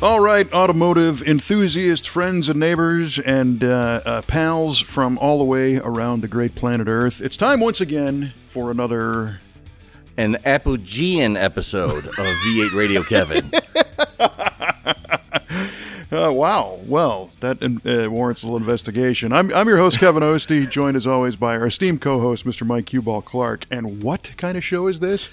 All right, automotive enthusiasts, friends and neighbors, and pals from all the way around the great planet Earth. It's time once again for another... An Apogean episode of V8 Radio Kevin. Wow. Well, that warrants a little investigation. I'm your host, Kevin Oeste, joined as always by our esteemed co-host, Mr. Mike Q-Ball Clarke. And what kind of show is this?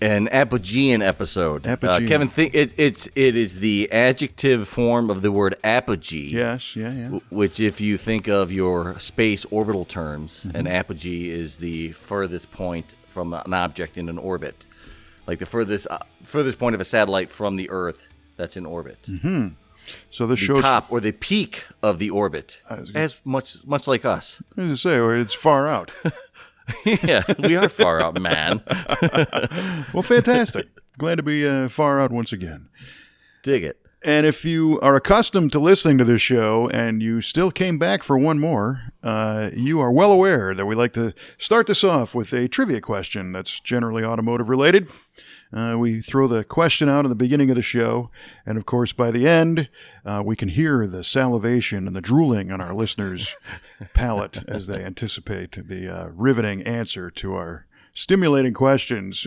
An Apogean episode. Apogee. Kevin, it is the adjective form of the word apogee. Yes, yeah. Which, if you think of your space orbital terms, an apogee is the furthest point from an object in an orbit, like the furthest point of a satellite from the Earth that's in orbit. Mm-hmm. So the top or the peak of the orbit, as much like us. I was going to say, or it's far out. Yeah, we are far out, man. Well, fantastic. Glad to be far out once again. Dig it. And if you are accustomed to listening to this show and you still came back for one more, you are well aware that we like to start this off with a trivia question that's generally automotive related. We throw the question out at the beginning of the show, and of course, by the end, we can hear the salivation and the drooling on our listeners' palate as they anticipate the riveting answer to our stimulating questions.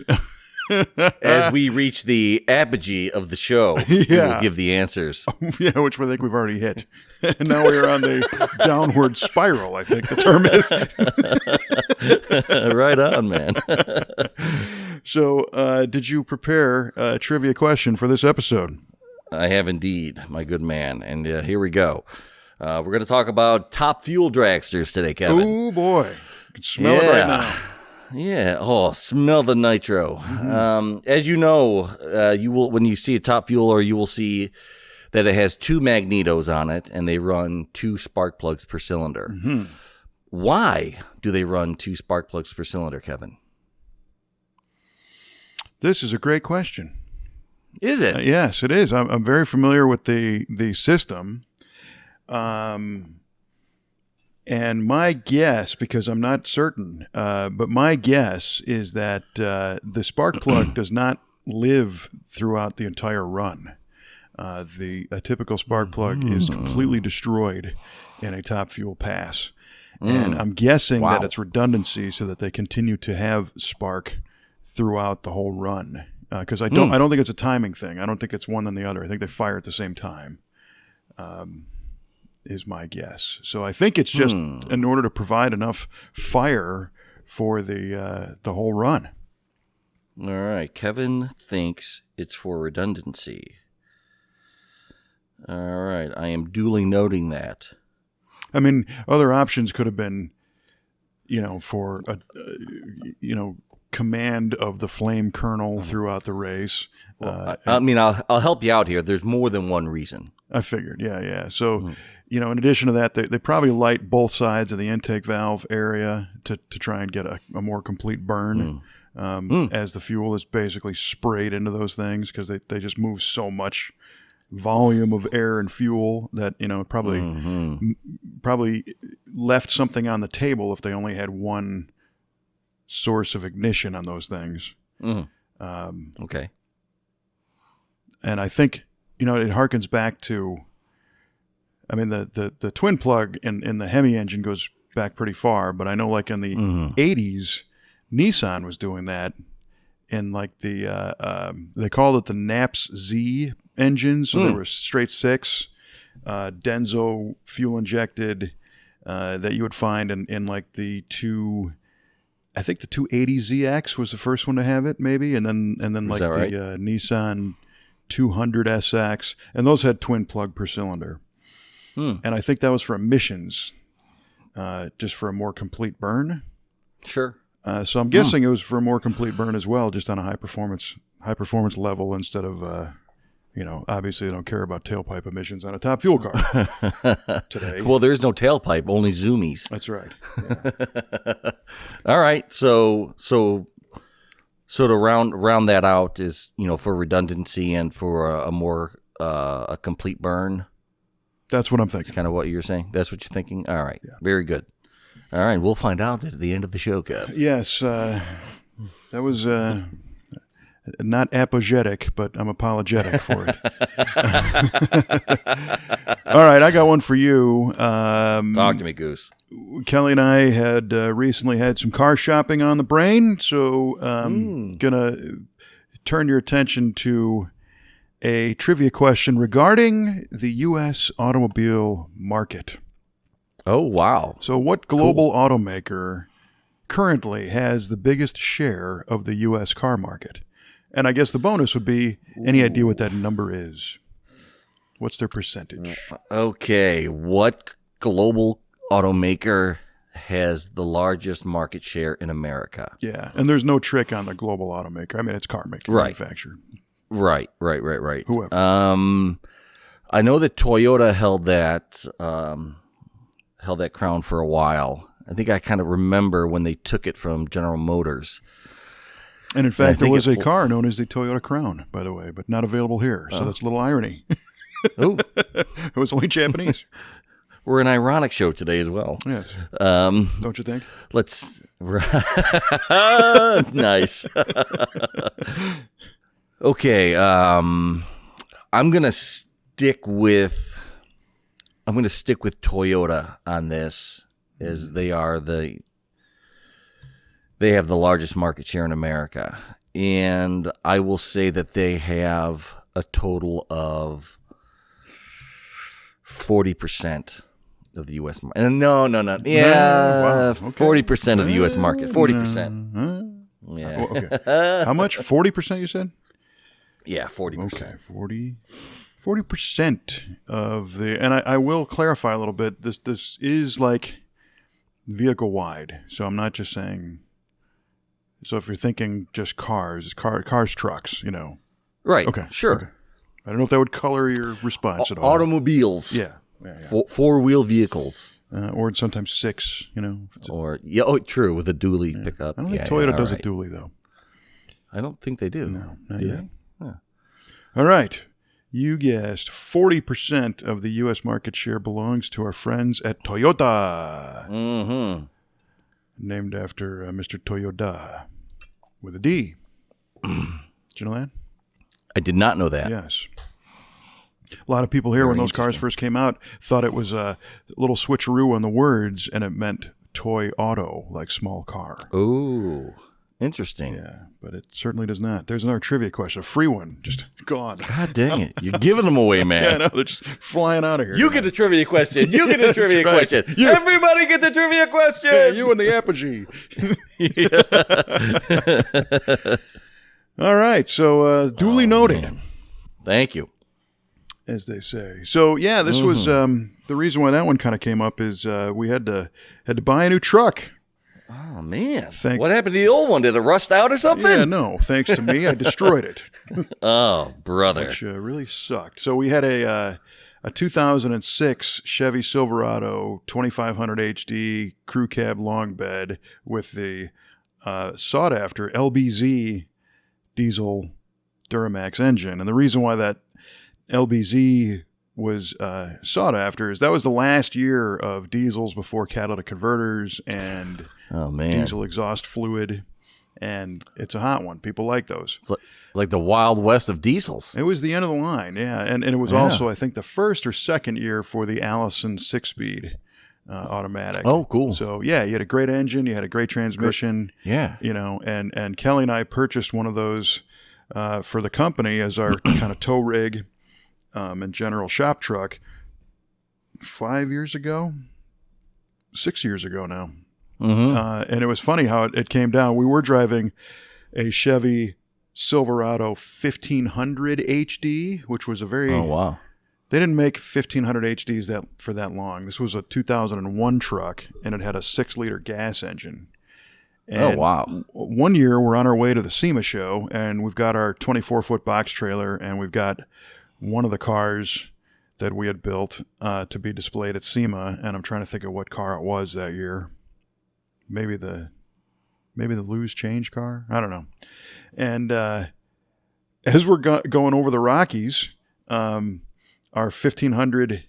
As we reach the apogee of the show, we will give the answers. Yeah, which I think we've already hit. And now we are on the downward spiral, I think the term is. Right on, man. So, did you prepare a trivia question for this episode? I have indeed, my good man. And here we go. We're going to talk about top fuel dragsters today, Kevin. Oh, boy. You can smell it right now. Yeah. Oh, smell the nitro. Mm-hmm. As you know, you will when you see a top fueler, you will see that it has two magnetos on it, and they run 2 spark plugs per cylinder. Mm-hmm. Why do they run 2 spark plugs per cylinder, Kevin? This is a great question. Is it? Yes, it is. I'm very familiar with the system. And my guess, because I'm not certain, but my guess is that the spark plug does not live throughout the entire run. A typical spark plug is completely destroyed in a top fuel pass. And I'm guessing that it's redundancy so that they continue to have spark throughout the whole run. Because I don't think it's a timing thing. I don't think it's one than the other. I think they fire at the same time. Is my guess. So I think it's just in order to provide enough fire for the whole run. All right. Kevin thinks it's for redundancy. All right. I am duly noting that. I mean, other options could have been, for command of the flame kernel throughout the race. Well, I'll help you out here. There's more than one reason. I figured. Yeah. So, in addition to that, they probably light both sides of the intake valve area to try and get a more complete burn as the fuel is basically sprayed into those things because they just move so much volume of air and fuel that, probably left something on the table if they only had one source of ignition on those things. Okay. And I think, it harkens back to, the twin plug in the Hemi engine goes back pretty far, but I know like in the 80s, Nissan was doing that in like they called it the Naps Z engine. So there were straight 6 Denso fuel injected that you would find in like the I think the 280ZX was the first one to have it maybe. And then like the Nissan 200SX, and those had twin plug per cylinder. And I think that was for emissions, just for a more complete burn. Sure. So I'm guessing it was for a more complete burn as well, just on a high performance level instead of, obviously they don't care about tailpipe emissions on a top fuel car today. Well, there's no tailpipe, only zoomies. That's right. Yeah. All right. So to round that out is, for redundancy and for a more a complete burn. That's what I'm thinking. That's kind of what you're saying. That's what you're thinking. All right. Yeah. Very good. All right. We'll find out at the end of the show, Kev. Yes. That was not apologetic, but I'm apologetic for it. All right, I got one for you. Talk to me, Goose. Kelly and I had recently had some car shopping on the brain, so gonna turn your attention to a trivia question regarding the U.S. automobile market. Oh, wow. So what global automaker currently has the biggest share of the U.S. car market? And I guess the bonus would be any idea what that number is? What's their percentage? Okay. What global automaker has the largest market share in America? Yeah, and there's no trick on the global automaker. I mean, it's car maker, manufacturer. Right. Whoever. I know that Toyota held that crown for a while. I think I kind of remember when they took it from General Motors. And in fact, there was a car known as the Toyota Crown, by the way, but not available here. So that's a little irony. Oh, it was only Japanese. We're an ironic show today as well. Yes. Don't you think? Let's. Nice. Okay. I'm gonna stick with Toyota on this, as they have the largest market share in America, and I will say that they have a total of 40% of the U.S. market. No. Yeah, wow. Okay. 40% of the U.S. market. 40%. Yeah. Okay. How much? 40% you said? Yeah, 40%. Okay, 40% of the, and I will clarify a little bit. This is like vehicle wide, so I'm not just saying. So if you're thinking just cars, trucks, Right. Okay. Sure. Okay. I don't know if that would color your response at all. Automobiles. Yeah. Four-wheel vehicles. Or sometimes six, Or true, with a dually pickup. I don't think Toyota does a dually though. I don't think they do. No, not do yet. They? Huh. All right. You guessed 40% of the U.S. market share belongs to our friends at Toyota. Mm-hmm. Named after Mr. Toyoda with a D. Did you know that? I did not know that. Yes. A lot of people here, when those cars first came out, thought it was a little switcheroo on the words, and it meant toy auto, like small car. Oh, interesting. Yeah, but it certainly does not. There's another trivia question, a free one, just gone. God dang it. You're giving them away, man. Yeah, I know, they're just flying out of here. You get a trivia question. You get a trivia question. Everybody gets a trivia question. Yeah, you and the apogee. All right, so duly noted. Man. Thank you. As they say. So yeah, this was the reason why that one kind of came up is we had to buy a new truck. Oh man, what happened to the old one? Did it rust out or something? Yeah, no. Thanks to me, I destroyed it. Oh, brother, which really sucked. So we had a 2006 Chevy Silverado 2500 HD crew cab long bed with the sought after LBZ diesel Duramax engine, and the reason why that LBZ was sought after is that was the last year of diesels before catalytic converters and diesel exhaust fluid, and it's a hot one. People like those. It's like the Wild West of diesels. It was the end of the line, yeah, and it was also, I think, the first or second year for the Allison 6-speed automatic. Oh, cool. So yeah, you had a great engine, you had a great transmission, and Kelly and I purchased one of those for the company as our kind of tow rig and general shop truck 6 years ago now. Mm-hmm. And it was funny how it came down. We were driving a Chevy Silverado 1500 HD, which was a very... Oh, wow. They didn't make 1500 HDs for that long. This was a 2001 truck, and it had a 6-liter gas engine. And wow. One year, we're on our way to the SEMA show, and we've got our 24-foot box trailer, and we've got one of the cars that we had built to be displayed at SEMA, and I'm trying to think of what car it was that year. Maybe the Lose Change car? I don't know. And as we're going over the Rockies, our 1500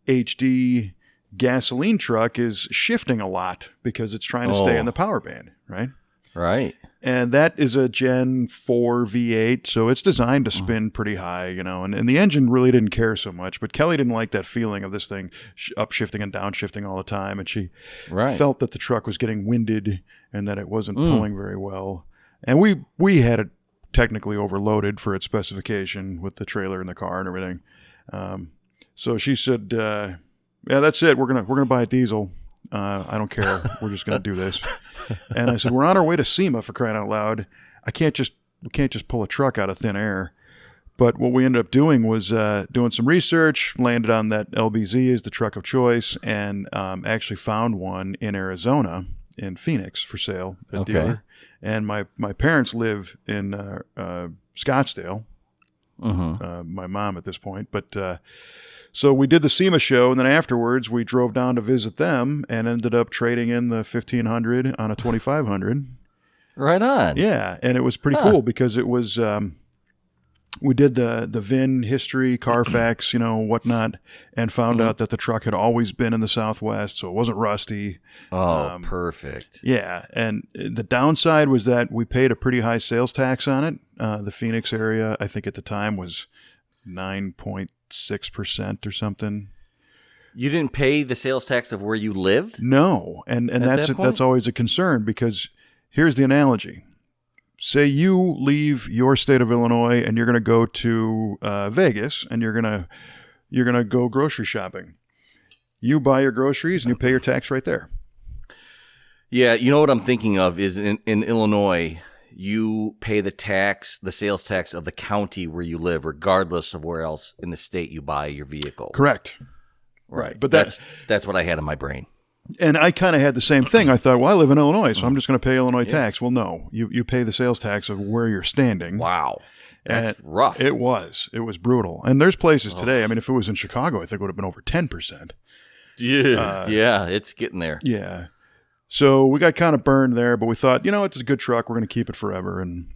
HD gasoline truck is shifting a lot because it's trying to stay in the power band, right? Right. And that is a Gen 4 V8, so it's designed to spin pretty high, and the engine really didn't care so much. But Kelly didn't like that feeling of this thing upshifting and downshifting all the time, and she felt that the truck was getting winded and that it wasn't pulling very well. And we had it technically overloaded for its specification with the trailer in the car and everything. So she said, "Yeah, that's it. We're gonna buy a diesel. I don't care. We're just going to do this." And I said, "We're on our way to SEMA, for crying out loud. We can't just pull a truck out of thin air." But what we ended up doing was doing some research, landed on that LBZ as the truck of choice, and actually found one in Arizona, in Phoenix, for sale at a dealer. And my parents live in Scottsdale. My mom at this point, but. So we did the SEMA show, and then afterwards we drove down to visit them and ended up trading in the 1500 on a 2500. Right on. Yeah, and it was pretty cool because it was we did the VIN history, Carfax, whatnot, and found out that the truck had always been in the Southwest, so it wasn't rusty. Oh, perfect. Yeah, and the downside was that we paid a pretty high sales tax on it. The Phoenix area, I think at the time, was 9.6% or something. You didn't pay the sales tax of where you lived? No, and that's always a concern, because here's the analogy. Say you leave your state of Illinois and you're going to go to Vegas and you're going to go grocery shopping. You buy your groceries and you pay your tax right there. Yeah, you know what I'm thinking of is in Illinois, you pay the sales tax of the county where you live, regardless of where else in the state you buy your vehicle. Correct. Right. But that's what I had in my brain. And I kind of had the same thing. I thought, well, I live in Illinois, so I'm just going to pay Illinois tax. Well, no, you pay the sales tax of where you're standing. Wow. That's rough. It was brutal. And there's places today. I mean, if it was in Chicago, I think it would have been over 10%. Yeah, it's getting there. Yeah. So we got kind of burned there, but we thought, it's a good truck. We're going to keep it forever. And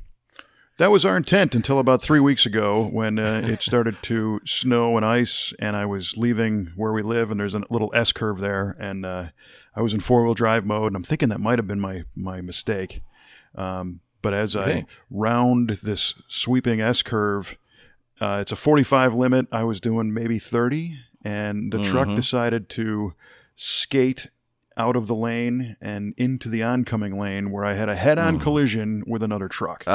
that was our intent until about 3 weeks ago when it started to snow and ice, and I was leaving where we live, and there's a little S-curve there, and I was in four-wheel drive mode, and I'm thinking that might have been my mistake. But as I round this sweeping S-curve, it's a 45 limit. I was doing maybe 30, and the truck decided to skate out of the lane and into the oncoming lane, where I had a head-on collision with another truck.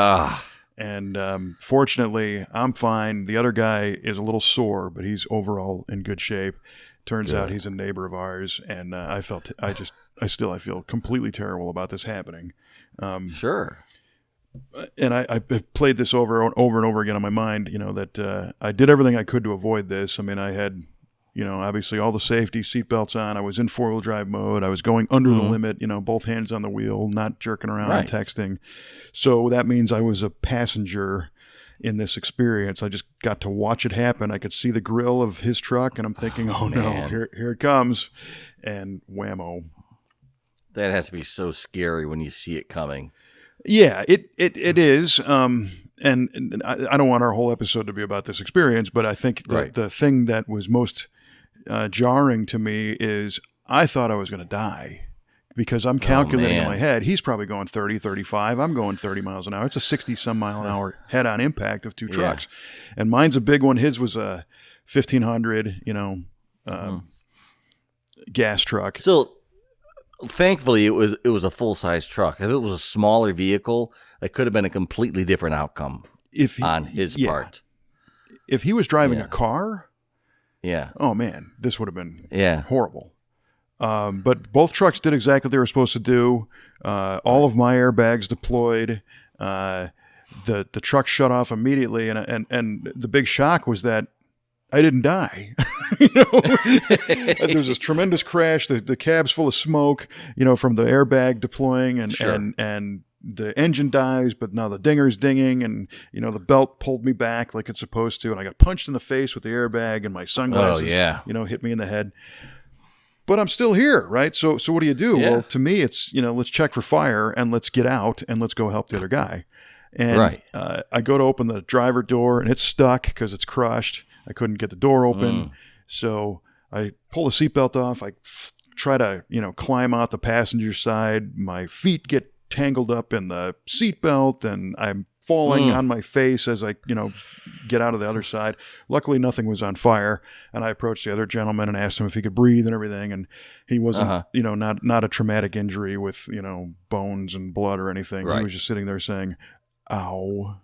And fortunately, I'm fine. The other guy is a little sore, but he's overall in good shape. Turns out he's a neighbor of ours, and I feel completely terrible about this happening. Sure. And I played this over and over again in my mind. That I did everything I could to avoid this. I mean, I had, obviously all the safety, seatbelts on. I was in four-wheel drive mode. I was going under the limit, both hands on the wheel, not jerking around and texting. So that means I was a passenger in this experience. I just got to watch it happen. I could see the grill of his truck, and I'm thinking, oh no, here it comes. And whammo. That has to be so scary when you see it coming. Yeah, it is. And I don't want our whole episode to be about this experience, but I think the thing that was most jarring to me is I thought I was going to die, because I'm calculating in my head. He's probably going 30, 35. I'm going 30 miles an hour. It's a 60-some mile an hour head-on impact of two trucks. And mine's a big one. His was a 1500, gas truck. So thankfully, it was a full-size truck. If it was a smaller vehicle, that could have been a completely different outcome on his part. If he was driving a car, oh man, this would have been horrible. But both trucks did exactly what they were supposed to do. All of my airbags deployed. The truck shut off immediately, and the big shock was that I didn't die. There was this tremendous crash. The cab's full of smoke, from the airbag deploying, and the engine dies, but now the dinger's dinging, and the belt pulled me back like it's supposed to, and I got punched in the face with the airbag, and my sunglasses, hit me in the head. But I'm still here, right? So what do you do? Well, to me, it's let's check for fire and let's get out and let's go help the other guy. And I go to open the driver door, and it's stuck because it's crushed. I couldn't get the door open. So I pull the seatbelt off. I try to, climb out the passenger side. My feet get tangled up in the seatbelt, and I'm falling on my face as I, get out of the other side. Luckily, nothing was on fire, and I approached the other gentleman and asked him if he could breathe and everything, and he wasn't, not a traumatic injury with, bones and blood or anything. Right. He was just sitting there saying, "Ow,"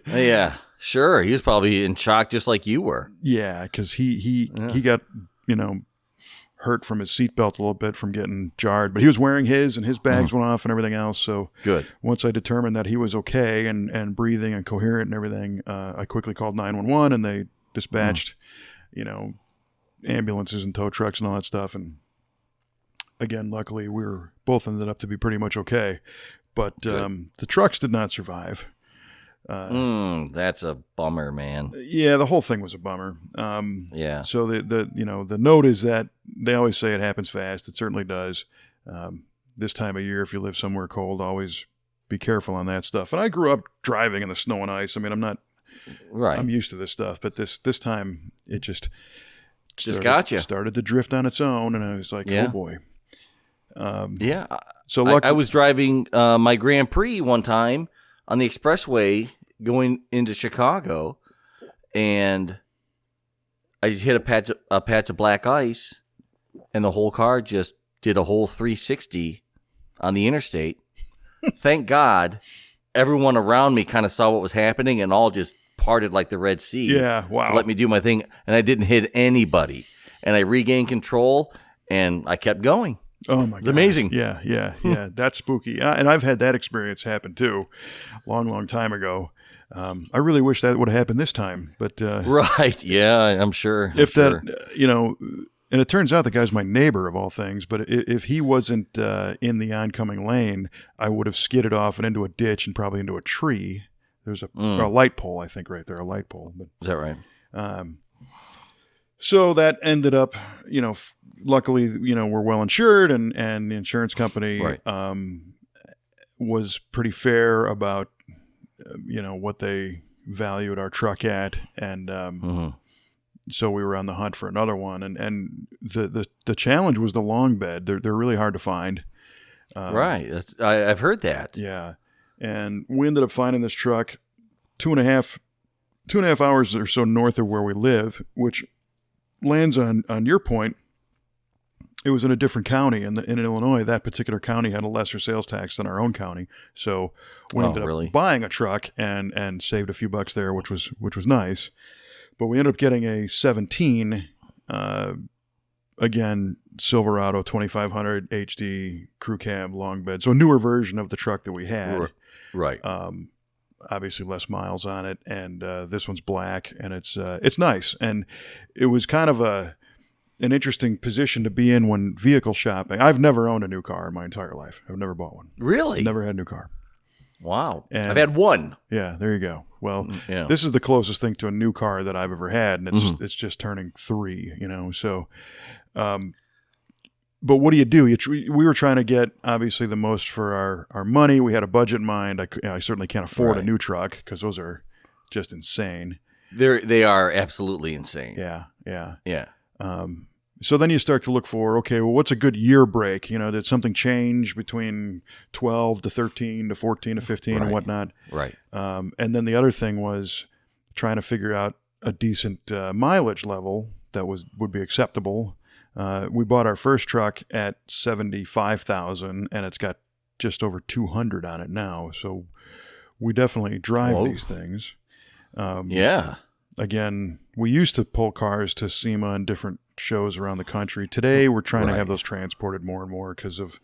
Yeah, sure. He was probably in shock just like you were. Yeah, because he got, hurt from his seatbelt a little bit from getting jarred, but he was wearing his, and his bags went off and everything else. So good. Once I determined that he was okay and breathing and coherent and everything, I quickly called 911, and they dispatched, ambulances and tow trucks and all that stuff. And again, luckily, we were both ended up to be pretty much okay, but the trucks did not survive. That's a bummer, man. Yeah, the whole thing was a bummer. Yeah. So the note is that they always say it happens fast. It certainly does. This time of year, if you live somewhere cold, always be careful on that stuff. And I grew up driving in the snow and ice. I mean, I'm used to this stuff, but this time it just got you. Started to drift on its own, and I was like, oh boy. So I was driving my Grand Prix one time on the expressway going into Chicago, and I hit a patch of black ice, and the whole car just did a whole 360 on the interstate. Thank God everyone around me kind of saw what was happening and all just parted like the Red Sea. Yeah, wow. To let me do my thing, and I didn't hit anybody. And I regained control, and I kept going. Oh my God. It's amazing. Yeah. That's spooky. And I've had that experience happen too, long time ago. I really wish that would have happened this time, but right. Yeah, I'm sure. And it turns out the guy's my neighbor of all things, but if he wasn't in the oncoming lane, I would have skidded off and into a ditch and probably into a tree. There's a light pole, I think, right there, a light pole. But, is that right? So that ended up, luckily, we're well insured, and the insurance company was pretty fair about, what they valued our truck at, and so we were on the hunt for another one, and the challenge was the long bed. They're really hard to find. Right, I've heard that. Yeah, and we ended up finding this truck 2.5 hours or so north of where we live, which lands on your point. It was in a different county, and in Illinois, that particular county had a lesser sales tax than our own county. So we ended up buying a truck and saved a few bucks there, which was nice. But we ended up getting a 17, again, Silverado 2500 HD crew cab long bed. So a newer version of the truck that we had. Right. Obviously less miles on it, and this one's black, and it's nice. And it was kind of an interesting position to be in when vehicle shopping. I've never owned a new car in my entire life. I've never bought one. Really? Never had a new car. Wow. And I've had one. Yeah, there you go. Well, This is the closest thing to a new car that I've ever had, and it's just turning 3, so but what do you do? We were trying to get, obviously, the most for our money. We had a budget in mind. I certainly can't afford a new truck because those are just insane. They are absolutely insane. Yeah. So then you start to look for, okay, well, what's a good year break? Did something change between 12 to 13 to 14 to 15 and whatnot? Right. And then the other thing was trying to figure out a decent mileage level that would be acceptable. We bought our first truck at 75,000, and it's got just over 200 on it now. So we definitely drive these things. Again, we used to pull cars to SEMA and different shows around the country. Today, we're trying to have those transported more and more because of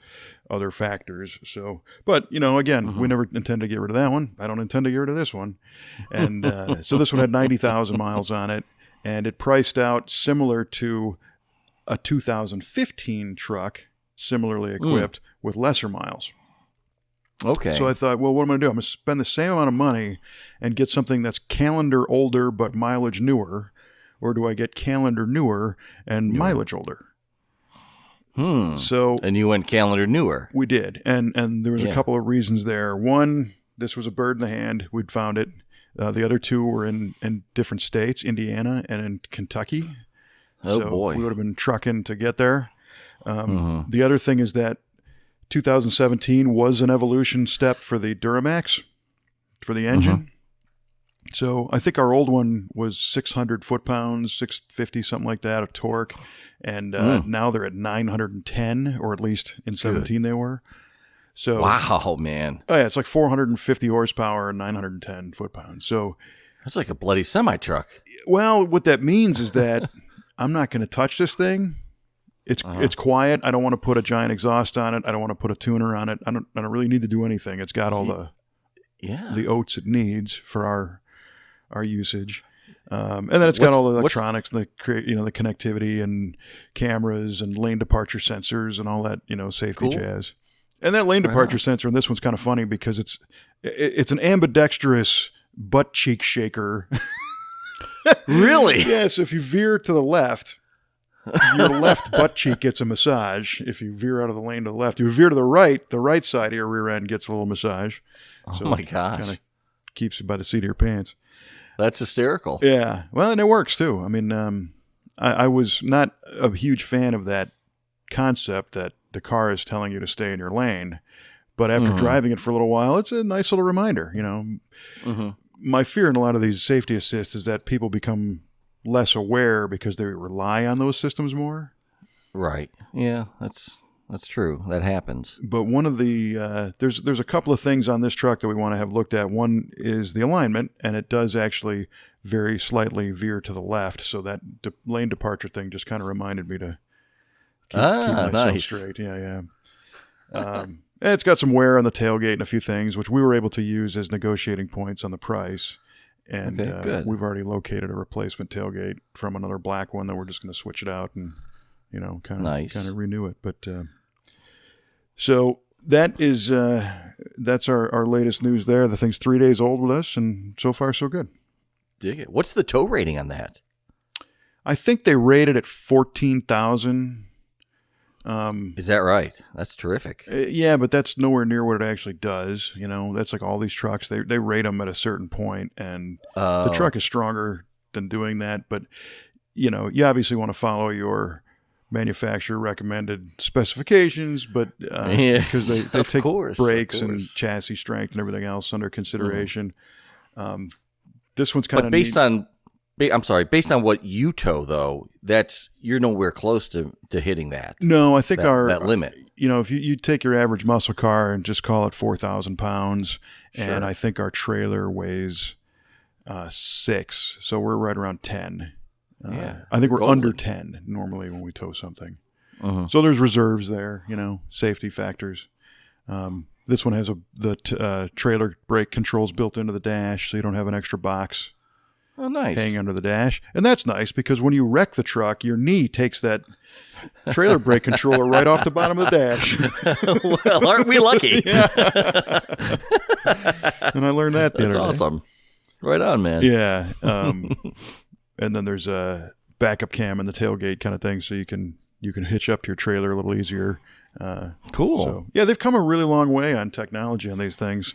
other factors. So, but again, we never intend to get rid of that one. I don't intend to get rid of this one. And so this one had 90,000 miles on it, and it priced out similar to a 2015 truck, similarly equipped with lesser miles. Okay. So I thought, well, what am I going to do? I'm going to spend the same amount of money and get something that's calendar older but mileage newer, or do I get calendar newer and mileage older? So, and you went calendar newer. We did, and there was a couple of reasons there. One, this was a bird in the hand. We'd found it. The other two were in different states, Indiana and in Kentucky. Oh, so boy. We would have been trucking to get there. The other thing is that 2017 was an evolution step for the Duramax, for the engine. So I think our old one was 600 foot-pounds, 650, something like that, of torque. And now they're at 910, or at least in 17 they were. So wow, man. Oh, yeah, it's like 450 horsepower and 910 foot-pounds. So that's like a bloody semi-truck. Well, what that means is that I'm not going to touch this thing. It's quiet. I don't want to put a giant exhaust on it. I don't want to put a tuner on it. I don't really need to do anything. It's got all the oats it needs for our usage. And then it's got all the electronics, the connectivity and cameras and lane departure sensors and all that, safety jazz. And that lane departure sensor, and this one's kind of funny because it's an ambidextrous butt cheek shaker. Really? Yes. If you veer to the left, your left butt cheek gets a massage. If you veer out of the lane to the left, you veer to the right side of your rear end gets a little massage. Oh my gosh. Kind of keeps you by the seat of your pants. That's hysterical. Yeah. Well, and it works too. I mean, I was not a huge fan of that concept that the car is telling you to stay in your lane. But after driving it for a little while, it's a nice little reminder, My fear in a lot of these safety assists is that people become less aware because they rely on those systems more. Right. Yeah, that's true. That happens. But one of the there's a couple of things on this truck that we want to have looked at. One is the alignment, and it does actually very slightly veer to the left. So that lane departure thing just kind of reminded me to keep myself straight. Yeah. And it's got some wear on the tailgate and a few things, which we were able to use as negotiating points on the price. And we've already located a replacement tailgate from another black one that we're just going to switch it out and, kind of renew it. But so that is that's our latest news there. The thing's 3 days old with us, and so far so good. Dig it. What's the tow rating on that? I think they rated at 14,000. Is that right? That's terrific. Yeah, but that's nowhere near what it actually does. That's like all these trucks. They rate them at a certain point, and the truck is stronger than doing that. But, you obviously want to follow your manufacturer recommended specifications, but because they take brakes and chassis strength and everything else under consideration. This one's kind of based on what you tow, though, you're nowhere close to hitting that. No, I think that limit. If you take your average muscle car and just call it 4,000 pounds, and I think our trailer weighs 6, so we're right around 10. I think we're under 10 normally when we tow something. So there's reserves there, safety factors. This one has the trailer brake controls built into the dash, so you don't have an extra box. Oh, nice. Hanging under the dash. And that's nice because when you wreck the truck, your knee takes that trailer brake controller right off the bottom of the dash. Well, aren't we lucky? And I learned that the other day. That's awesome. Right on, man. Yeah. And then there's a backup cam in the tailgate kind of thing, so you can hitch up to your trailer a little easier. Cool. So, yeah, they've come a really long way on technology on these things.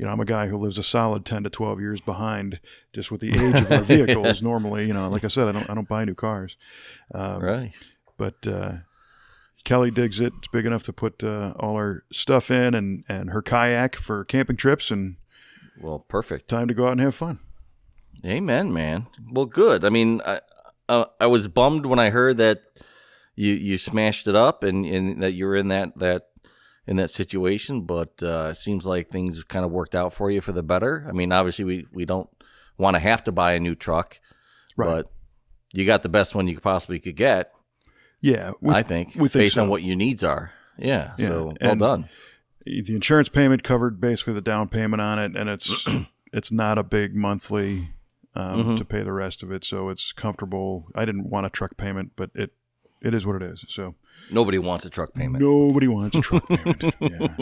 I'm a guy who lives a solid 10 to 12 years behind just with the age of our vehicles. Normally, like I said, I don't buy new cars. Right. But Kelly digs it. It's big enough to put all our stuff in and her kayak for camping trips. And well, perfect. Time to go out and have fun. Amen, man. Well, good. I mean, I was bummed when I heard that you smashed it up and that you were in that situation, but it seems like things kind of worked out for you for the better. I mean, obviously we don't want to have to buy a new truck, but you got the best one you possibly could get. Yeah, I think based on what your needs are. Yeah. So well done. The insurance payment covered basically the down payment on it, and it's not a big monthly to pay the rest of it, so it's comfortable. I didn't want a truck payment, but it is what it is. So nobody wants a truck payment. Nobody wants a truck payment. Yeah.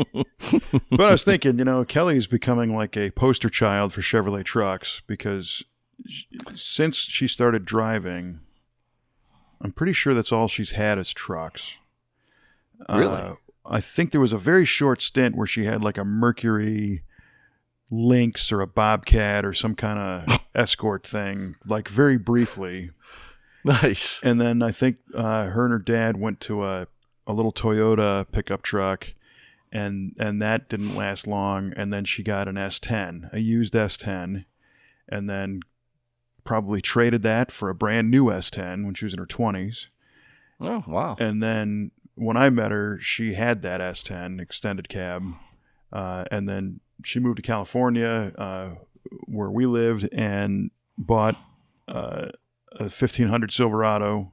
But I was thinking, Kelly's becoming like a poster child for Chevrolet trucks because since she started driving, I'm pretty sure that's all she's had is trucks. Really? I think there was a very short stint where she had like a Mercury Lynx or a Bobcat or some kind of escort thing, like very briefly. Nice. And then I think her and her dad went to a little Toyota pickup truck, and that didn't last long. And then she got an S10, a used S10, and then probably traded that for a brand new S10 when she was in her 20s. Oh, wow. And then when I met her, she had that S10 extended cab, and then she moved to California, where we lived, and bought a 1500 Silverado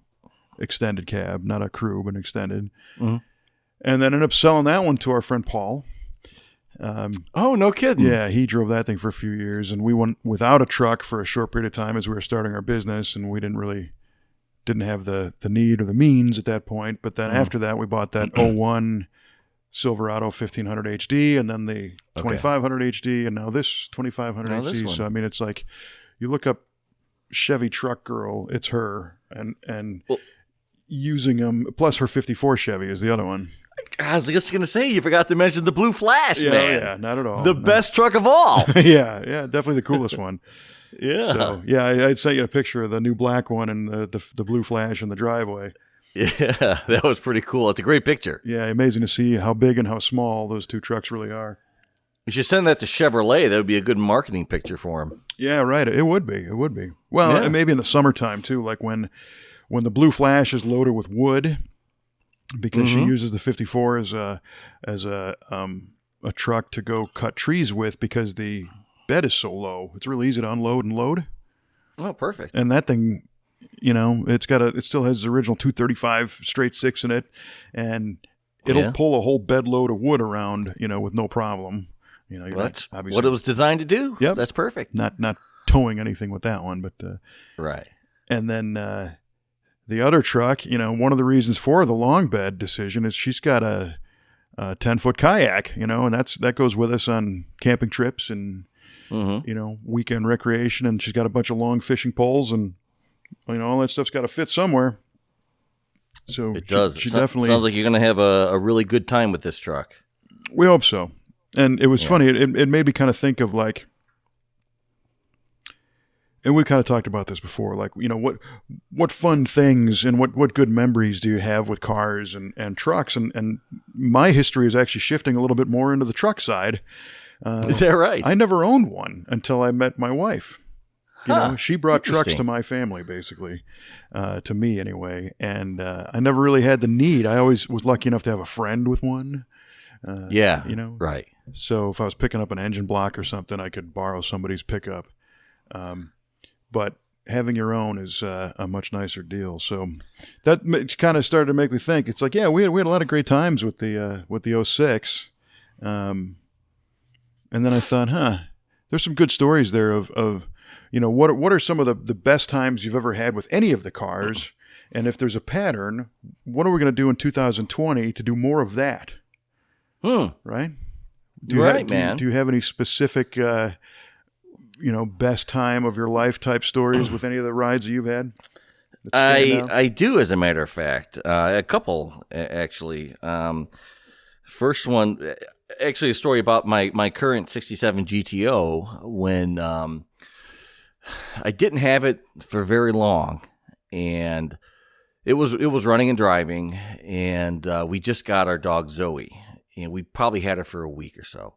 extended cab, not a crew, but extended. Mm-hmm. And then ended up selling that one to our friend Paul. Oh, no kidding. Yeah, he drove that thing for a few years, and we went without a truck for a short period of time as we were starting our business, and we didn't have the need or the means at that point. But then after that, we bought that 01 Silverado 1500 HD, and then the 2500 HD, and now this 2500 HD. So I mean, it's like you look up Chevy truck girl, it's her, and using them. Plus her 54 Chevy is the other one. I was just going to say, you forgot to mention the Blue Flash, man. Yeah, not at all. The best truck of all. yeah, definitely the coolest one. Yeah. So, yeah, I sent you a picture of the new black one and the Blue Flash in the driveway. Yeah, that was pretty cool. It's a great picture. Yeah, amazing to see how big and how small those two trucks really are. You should send that to Chevrolet. That would be a good marketing picture for them. Yeah, right. It would be. Well, and maybe in the summertime, too, like when the Blue Flash is loaded with wood, because she uses the 54 as a truck to go cut trees with, because the bed is so low. It's really easy to unload and load. Oh, perfect. And that thing, it still has the original 235 straight six in it, and it'll pull a whole bed load of wood around, with no problem. That's what it was designed to do. Yep. That's perfect. Not towing anything with that one, but right. And then the other truck, one of the reasons for the long bed decision is she's got a 10-foot kayak, and that goes with us on camping trips and weekend recreation, and she's got a bunch of long fishing poles, and all that stuff's got to fit somewhere. So it does. She definitely sounds like you're going to have a really good time with this truck. We hope so. And it was funny. It made me kind of think of like, and we kind of talked about this before, like, what fun things and what good memories do you have with cars and trucks? And my history is actually shifting a little bit more into the truck side. Is that right? I never owned one until I met my wife. She brought trucks to my family, basically, to me anyway. And I never really had the need. I always was lucky enough to have a friend with one. Right. So if I was picking up an engine block or something, I could borrow somebody's pickup. But having your own is a much nicer deal. So that kind of started to make me think. It's like, yeah, we had a lot of great times with the 06. And then I thought, there's some good stories there of what are some of the best times you've ever had with any of the cars? And if there's a pattern, what are we going to do in 2020 to do more of that? Right? Do you have any specific best time of your life type stories with any of the rides that you've had? I do, as a matter of fact. A couple, actually. First one, actually a story about my current 67 GTO when I didn't have it for very long. And it was running and driving, and we just got our dog Zoe. And we probably had her for a week or so.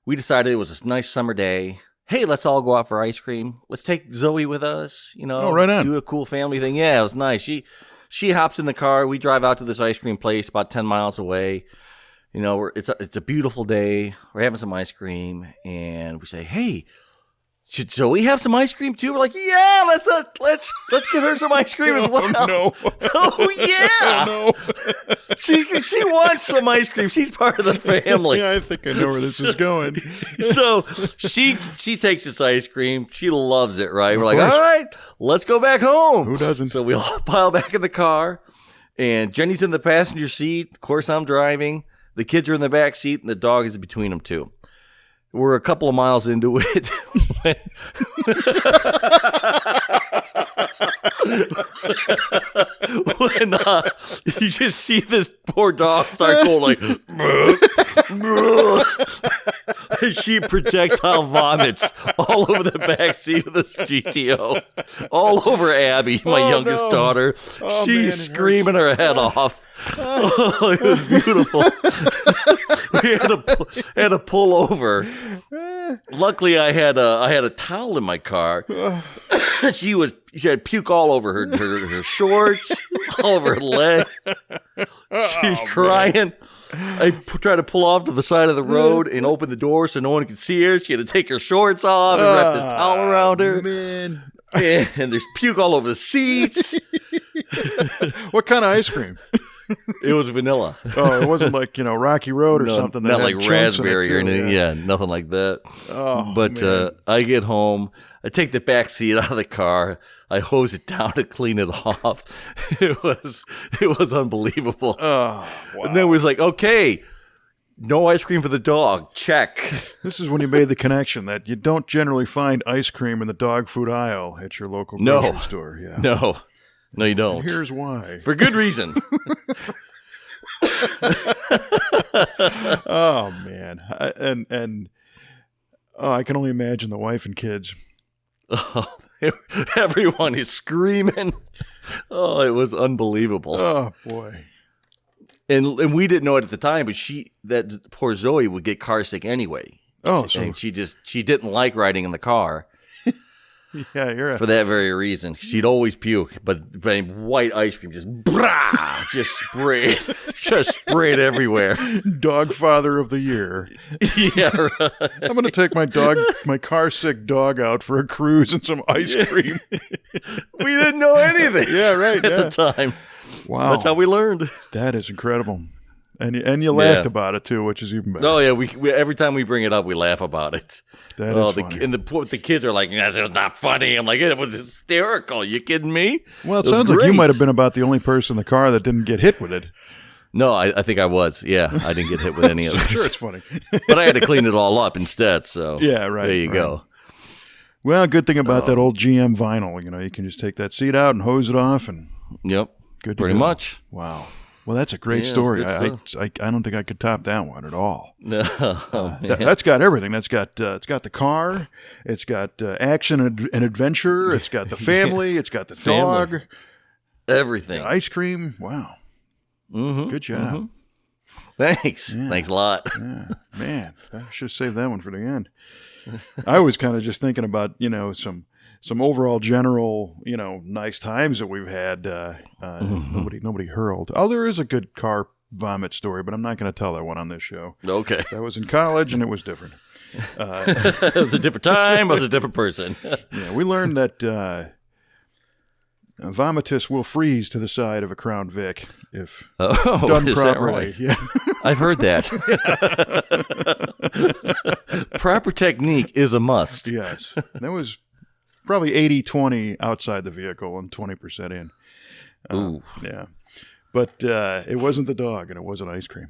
We decided it was a nice summer day. Hey, let's all go out for ice cream. Let's take Zoe with us, right on. Do a cool family thing. Yeah, it was nice. She hops in the car. We drive out to this ice cream place about 10 miles away. It's a beautiful day. We're having some ice cream, and we say, hey, should Zoe have some ice cream too? We're like, yeah, let's get her some ice cream as well. Oh, no. Oh yeah. Oh, no. She wants some ice cream. She's part of the family. Yeah, I think I know where this is going. So she takes this ice cream. She loves it, right? We're like, all right, let's go back home. Who doesn't? So we all pile back in the car, and Jenny's in the passenger seat. Of course, I'm driving. The kids are in the back seat, and the dog is between them too. We're a couple of miles into it when you just see this poor dog start going like, bruh, bruh. She projectile vomits all over the back seat of this GTO, all over Abby, my youngest daughter. She's screaming her head off. Oh, it was beautiful. We had to pull over. Luckily, I had a towel in my car. She had puke all over her shorts, all over her legs. She's crying. I tried to pull off to the side of the road and open the door so no one could see her. She had to take her shorts off and wrap this towel around her. Man. And there's puke all over the seats. What kind of ice cream? It was vanilla. Oh, it wasn't like, Rocky Road or something. Not like raspberry or anything. Yeah, nothing like that. Oh, but I get home. I take the back seat out of the car. I hose it down to clean it off. It was unbelievable. Oh, wow. And then it was like, okay, no ice cream for the dog. Check. This is when you made the connection that you don't generally find ice cream in the dog food aisle at your local grocery store. Yeah. No, you don't. And here's why. For good reason. Oh, man. I can only imagine the wife and kids. Oh, everyone is screaming. Oh, it was unbelievable. Oh, boy. And we didn't know it at the time, but that poor Zoe would get car sick anyway. Oh, and she didn't like riding in the car. Yeah, for that very reason. She'd always puke, but white ice cream just sprayed everywhere. Dog father of the year. Yeah, right. I'm going to take my car sick dog out for a cruise and some ice cream. We didn't know anything. Yeah, right. At the time. Wow. That's how we learned. That is incredible. And you laughed about it too, which is even better. Oh yeah, we every time we bring it up, we laugh about it. That is funny. And the kids are like, "That's not funny." I'm like, "It was hysterical." You kidding me? Well, it sounds like you might have been about the only person in the car that didn't get hit with it. No, I think I was. Yeah, I didn't get hit with any of it. Sure, it's funny, but I had to clean it all up instead. So yeah, right. There you go. Well, good thing about that old GM vinyl, you can just take that seat out and hose it off, and yep, good to pretty go. Much. Wow. Well, that's a great story. I don't think I could top that one at all. No, that's got everything. It's got the car. It's got action and adventure. It's got the family. It's got the dog. Everything. The ice cream. Wow. Mm-hmm, good job. Mm-hmm. Thanks. Yeah. Thanks a lot. Yeah. Man, I should save that one for the end. I was kind of just thinking about some overall general, nice times that we've had. Nobody hurled. Oh, there is a good car vomit story, but I'm not going to tell that one on this show. Okay. That was in college, and it was different. It was a different time. I was a different person. Yeah, we learned that vomitus will freeze to the side of a Crown Vic if done properly. Right? Yeah. I've heard that. Proper technique is a must. Yes. That was probably 80-20 outside the vehicle and 20% in. Ooh. Yeah. But it wasn't the dog, and it wasn't ice cream.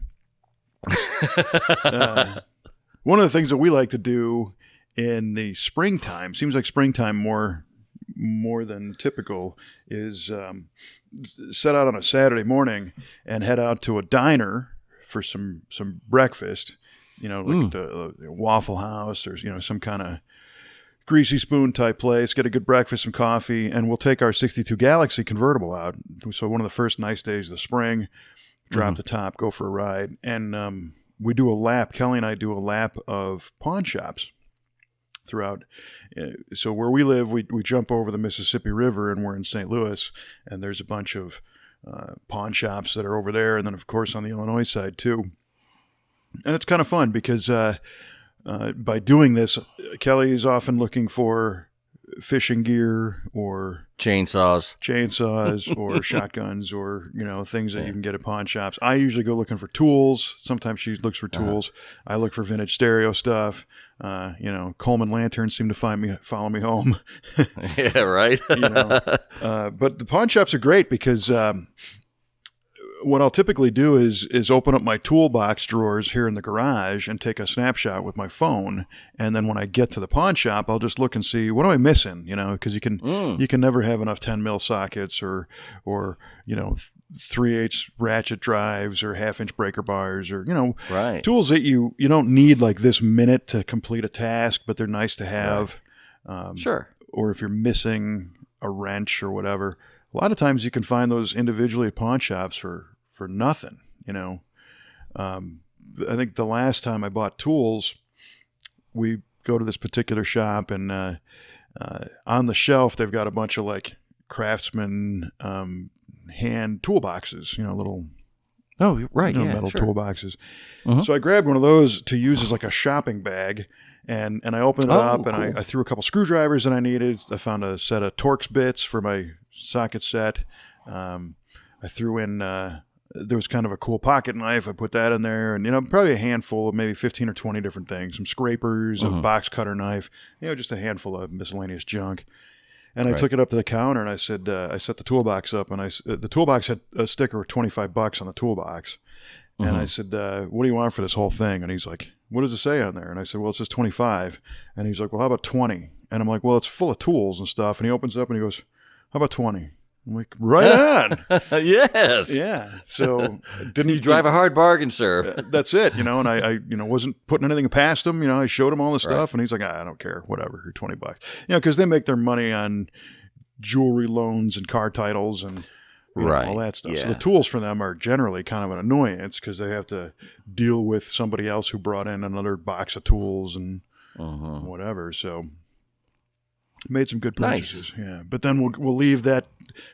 One of the things that we like to do in the springtime, seems like springtime more than typical, is set out on a Saturday morning and head out to a diner for some breakfast, like the Waffle House or, some kind of greasy spoon type place, get a good breakfast, some coffee, and we'll take our 62 Galaxy convertible out. So one of the first nice days of the spring, drop the top, go for a ride. And we do a lap. Kelly and I do a lap of pawn shops throughout. So where we live, we jump over the Mississippi River, and we're in St. Louis, and there's a bunch of pawn shops that are over there. And then, of course, on the Illinois side, too. And it's kind of fun because by doing this, Kelly is often looking for fishing gear or chainsaws or shotguns or, things that you can get at pawn shops. I usually go looking for tools. Sometimes she looks for tools. I look for vintage stereo stuff. Coleman lanterns seem to follow me home. Yeah, right. But the pawn shops are great because what I'll typically do is open up my toolbox drawers here in the garage and take a snapshot with my phone. And then when I get to the pawn shop, I'll just look and see, what am I missing? Because you can never have enough 10 mil sockets or 3/8 ratchet drives or 1/2 inch breaker bars or, Right. tools that you don't need like this minute to complete a task, but they're nice to have. Right. Sure. Or if you're missing a wrench or whatever. A lot of times you can find those individually at pawn shops for nothing, I think the last time I bought tools, we go to this particular shop and on the shelf they've got a bunch of like Craftsman hand toolboxes, little right, metal sure. toolboxes. Uh-huh. So I grabbed one of those to use as like a shopping bag, and I opened it up and cool. I threw a couple screwdrivers that I needed. I found a set of Torx bits for my socket set. I threw in there was kind of a cool pocket knife. I put that in there, and probably a handful of maybe 15 or 20 different things, some scrapers, a box cutter knife, just a handful of miscellaneous junk. And I took it up to the counter and I said, I set the toolbox up, and the toolbox had a sticker of $25 on the toolbox. And I said, what do you want for this whole thing? And he's like, what does it say on there? And I said, well, it says 25. And he's like, well, how about 20? And I'm like, well, it's full of tools and stuff. And he opens up and he goes, how about 20? I'm like, right on. Yes. Yeah. So didn't You drive a hard bargain, sir. That's it, and I wasn't putting anything past him. I showed him all the stuff, and he's like, I don't care, whatever, $20. Because they make their money on jewelry loans and car titles and all that stuff. Yeah. So the tools for them are generally kind of an annoyance because they have to deal with somebody else who brought in another box of tools and whatever. So made some good purchases. Nice. Yeah, but then we'll leave that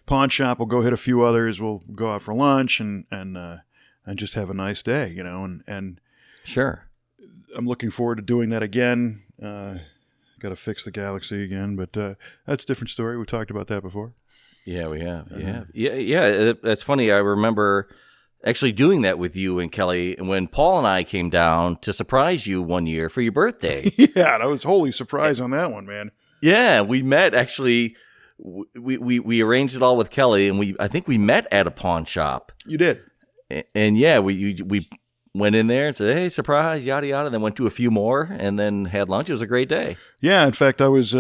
pawn shop. We'll go hit a few others. We'll go out for lunch and just have a nice day, and Sure. I'm looking forward to doing that again. Got to fix the Galaxy again, but that's a different story. We talked about that before. Yeah, we have. Yeah. That's funny. I remember actually doing that with you and Kelly when Paul and I came down to surprise you one year for your birthday. Yeah, I was wholly surprised on that one, man. Yeah, we met actually. We arranged it all with Kelly, and I think we met at a pawn shop. You did. And yeah, we went in there and said, hey, surprise, yada, yada, and then went to a few more and then had lunch. It was a great day. Yeah, in fact, I was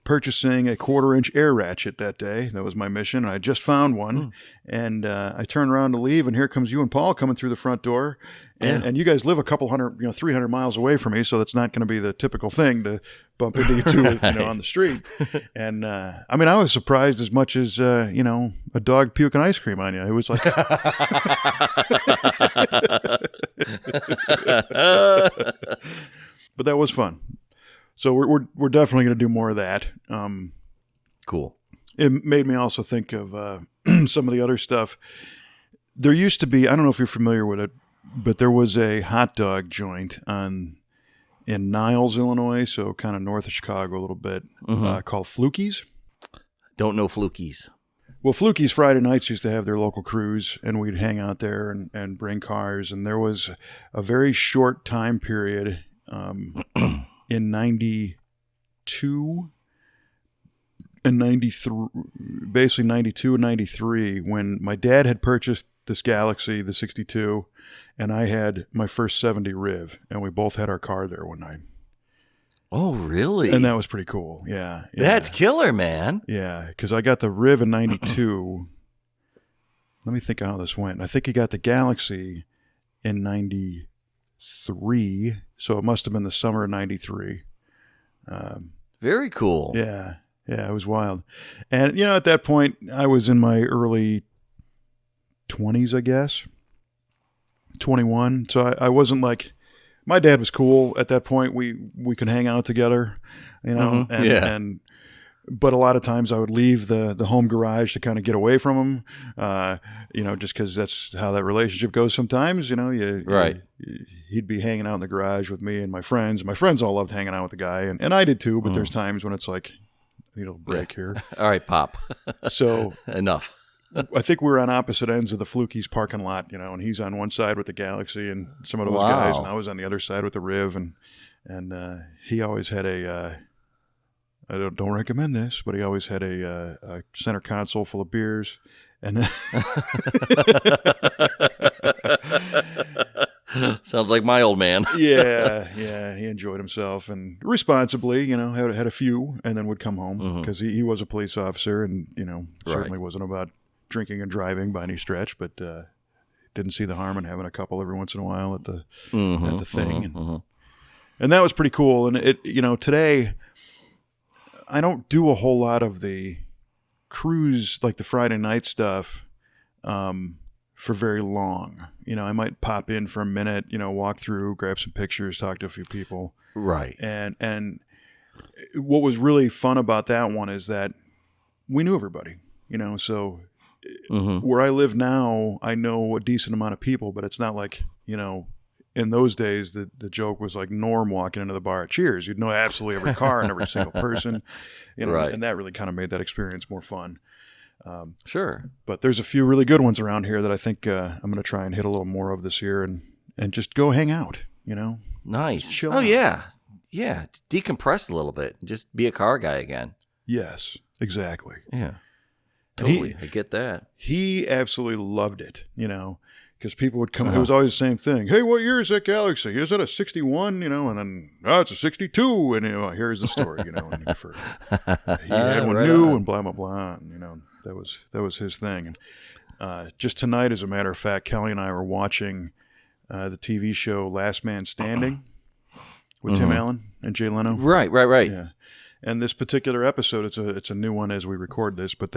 purchasing a 1/4-inch air ratchet that day. That was my mission. I just found one, and I turned around to leave, and here comes you and Paul coming through the front door. And you guys live a couple hundred, 300 miles away from me, so that's not going to be the typical thing to bump into you two, on the street. And I was surprised as much as a dog puking ice cream on you. It was like, but that was fun. So we're definitely going to do more of that. Cool. It made me also think of some of the other stuff. There used to be, I don't know if you're familiar with it, but there was a hot dog joint in Niles, Illinois, so kind of north of Chicago a little bit, called Fluky's. Don't know Flukies. Well, Fluky's Friday nights used to have their local crews, and we'd hang out there and bring cars. And there was a very short time period in 92 and 93, basically 92 and 93, when my dad had purchased this Galaxy, the 62, and I had my first 70 Riv, and we both had our car there one night. Oh, really? And that was pretty cool. Yeah. That's killer, man. Yeah, because I got the Riv in 92. Let me think of how this went. I think he got the Galaxy in 93, so it must have been the summer of 93. Very cool. Yeah, it was wild. And, at that point, I was in my early 20s, I guess. 21. So I wasn't like... My dad was cool at that point. We could hang out together, but a lot of times I would leave the home garage to kind of get away from him, just because that's how that relationship goes sometimes. Right. He'd be hanging out in the garage with me and my friends. My friends all loved hanging out with the guy, and I did too, but there's times when it's like, I need a break here. All right, Pop. So enough. I think we were on opposite ends of the Fluky's parking lot, and he's on one side with the Galaxy and some of those guys, and I was on the other side with the Riv, and he always had I don't recommend this, but he always had a center console full of beers And sounds like my old man. yeah, he enjoyed himself and responsibly, had a few, and then would come home because he was a police officer, and certainly wasn't about drinking and driving by any stretch, but didn't see the harm in having a couple every once in a while at the thing, and that was pretty cool. And it, today I don't do a whole lot of the cruise, like the Friday night stuff, for very long. I might pop in for a minute, walk through, grab some pictures, talk to a few people. Right. And what was really fun about that one is that we knew everybody, so where I live now, I know a decent amount of people, but it's not like, in those days, the joke was like Norm walking into the bar at Cheers. You'd know absolutely every car and every single person, right. And that really kind of made that experience more fun. Sure. But there's a few really good ones around here that I think I'm going to try and hit a little more of this year and just go hang out, Nice. Chill out. Yeah. Yeah. Decompress a little bit. Just be a car guy again. Yes, exactly. Yeah. Totally. I get that. He absolutely loved it, because people would come. It was always the same thing. Hey, what year is that Galaxy? Is it a 61? And then, it's a 62. And, here's the story, and he had one new and blah, blah, blah. And, that was his thing. And just tonight, as a matter of fact, Kelly and I were watching the TV show Last Man Standing with Tim Allen and Jay Leno. Right. Yeah. And this particular episode, it's a new one as we record this, but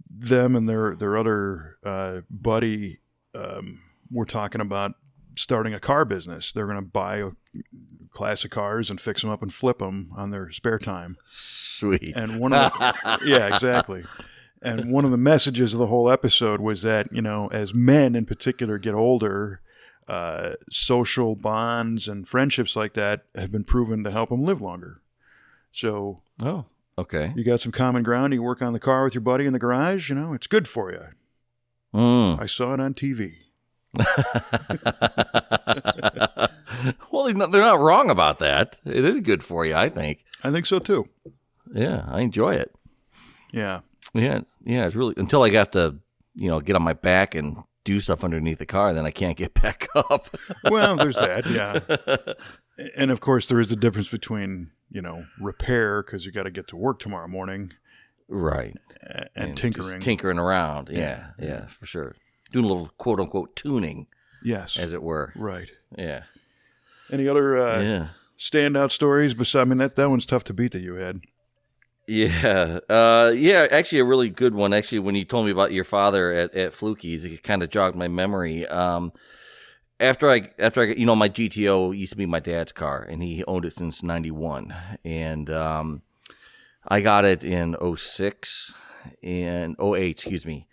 them and their other buddy were talking about starting a car business. They're going to buy classic cars and fix them up and flip them on their spare time. Sweet. And yeah, exactly. And one of the messages of the whole episode was that, as men in particular get older, social bonds and friendships like that have been proven to help them live longer. So, okay. You got some common ground. You work on the car with your buddy in the garage. It's good for you. I saw it on TV. Well, they're not wrong about that. It is good for you, I think. I think so too. Yeah, I enjoy it. Yeah. It's really until I have to, get on my back and do stuff underneath the car, then I can't get back up. Well, there's that. Yeah. And of course, there is a difference between, repair because you got to get to work tomorrow morning. Right. And tinkering. Just tinkering around. Yeah, for sure. Doing a little quote unquote tuning. Yes. As it were. Right. Yeah. Any other standout stories? Besides, that one's tough to beat that you had. Yeah. Actually, a really good one. Actually, when you told me about your father at Fluky's, it kind of jogged my memory. After I my GTO used to be my dad's car, and he owned it since 91. And I got it in 06 and 08, excuse me.